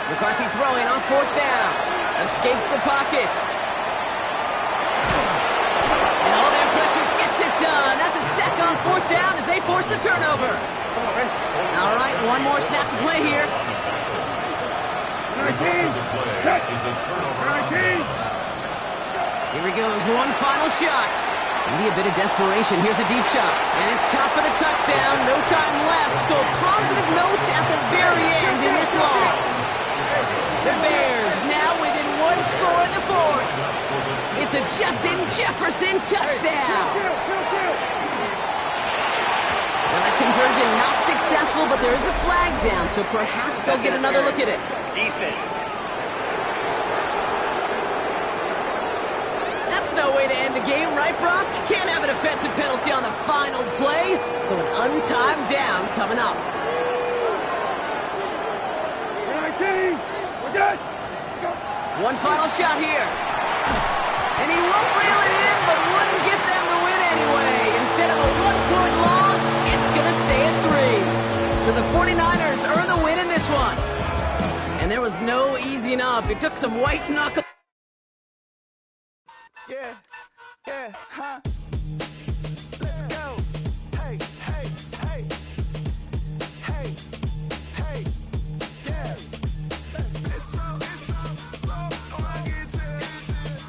McCarthy throwing on 4th down. Escapes the pocket. And all that pressure gets it done. That's a sack on 4th down as they force the turnover. All right, one more snap to play here. 19. Here he goes, one final shot. Maybe a bit of desperation. Here's a deep shot. And it's caught for the touchdown. No time left. So a positive note at the very end in this loss. The Bears now within 1 score in the 4th. It's a Justin Jefferson touchdown. Well, that conversion not successful, but there is a flag down, so perhaps they'll get another look at it. That's no way to end the game, right, Brock? Can't have an offensive penalty on the final play, so an untimed down coming up. 19. We're good. One final shot here. And he won't reel it in, but wouldn't get them to win anyway. Instead of a 1-point loss, it's going to stay at 3. So the 49ers earn the win in this one. And there was no easing up. It took some white knuckle. Yeah, huh? Let's go. Hey, hey, hey. Hey, hey, yeah. It's so rugged.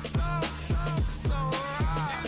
So right.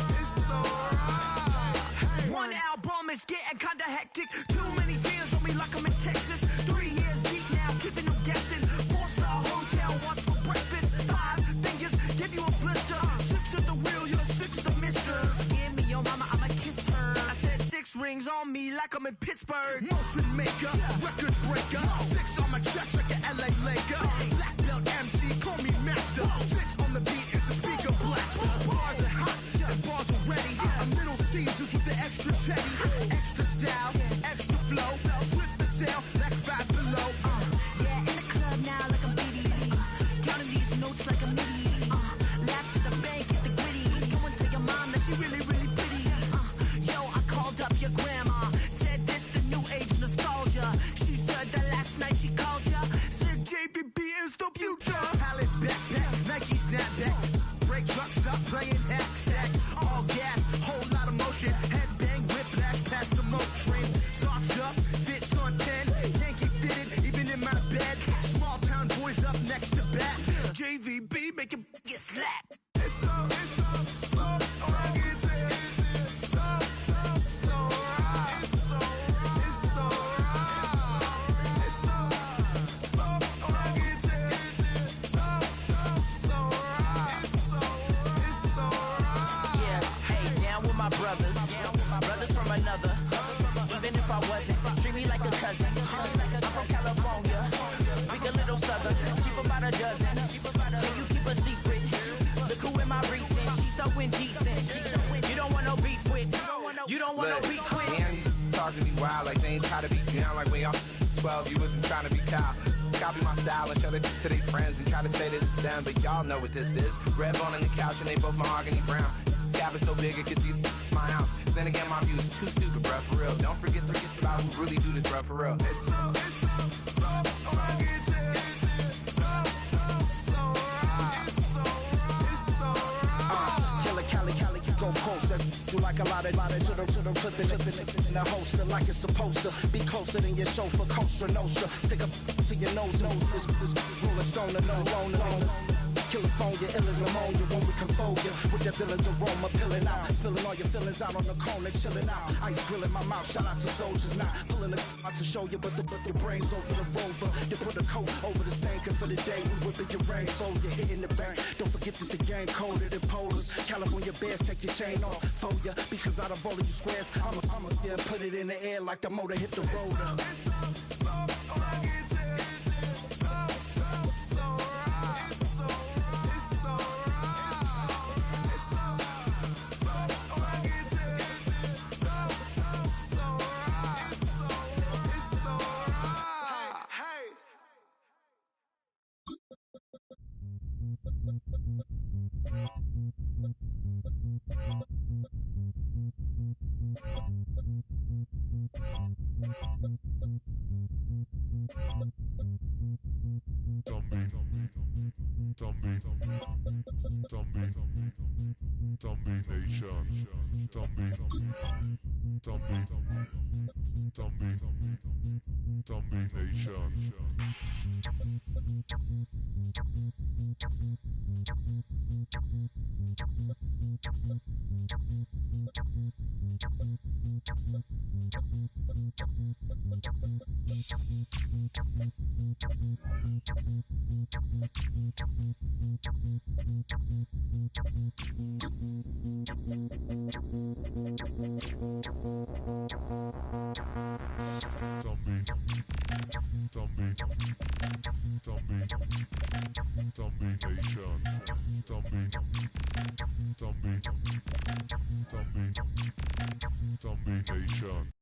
It's so right. One album is getting kinda hectic. Too many years on me like I'm in Texas. 3 years deep now, keeping them guessing. 4-star hotel, what's for breakfast? 5 fingers, give you a blister. 6 at the wheel, you're 6 the mister. Give me your mama, I'ma kiss her. I said 6 rings on me like I'm in Pittsburgh. Motion maker, record breaker. 6 on my chest like an LA Laker. Black belt MC, call me master. 6 on the beat, it's a speaker blast. Bars are hot, and bars are ready. A Middle Caesars with the extra chetty. Extra style, extra flow. Slip for sale, like 5 below. Yeah, in the club now like I'm BD. Counting these notes like a MIDI. Laugh to the bank, hit the gritty. Go and tell your mom that she really, really pretty. Yo, I called up your grandma. Said this the new age nostalgia. She said that last night she called ya. Said JVB is the future. Palace backpack, Nike snapback. Break truck, stop playing hack sack. All gas, whole lot of motion. Headbang, whiplash, past the moat train. Sauced up, fits on 10. Yankee fitted, even in my bed. Small town boys up next to bat. JVB, make it get slapped. It's so rugged. Brothers from another. Even if I wasn't, treat me like a cousin. I'm from California. Speak a little southern. Cheap about a dozen. Can you keep a secret? Look who in my recent. She's so indecent. You don't want no beef with. You don't want no beef with. Talk to me wild like they ain't try to be down like when y'all 12. You wasn't trying to be cow copy my style and show it to their friends and try to say that it's them, but y'all know what this is. Red bone on the couch and they both mahogany brown. Cabin so big it can see my house. Then again, my views too stupid, bruh, for real. Don't forget about who really do this, bruh, for real. It's so go closer, you like a lot of to the clipping in the holster like it's supposed to be closer than your chauffeur, Costa Nostra. Stick up to your nose, this rolling stone and no loner. Killer phone, your ill as pneumonia when we confold you with that villain's aroma, pilling out, spilling all your feelings out on the corner, chilling out. Ice grilling my mouth, shout out to soldiers, not pulling the out to show you, but the brains over the rover. They put a coat over the stain, cause for the day we whipping your rain, so you're hitting the bank. Don't forget that the game coded in polars. California bears, take your chain off for ya, because out of all of you squares, I'ma yeah, put it in the air like the motor hit the roller. Zombie Nation.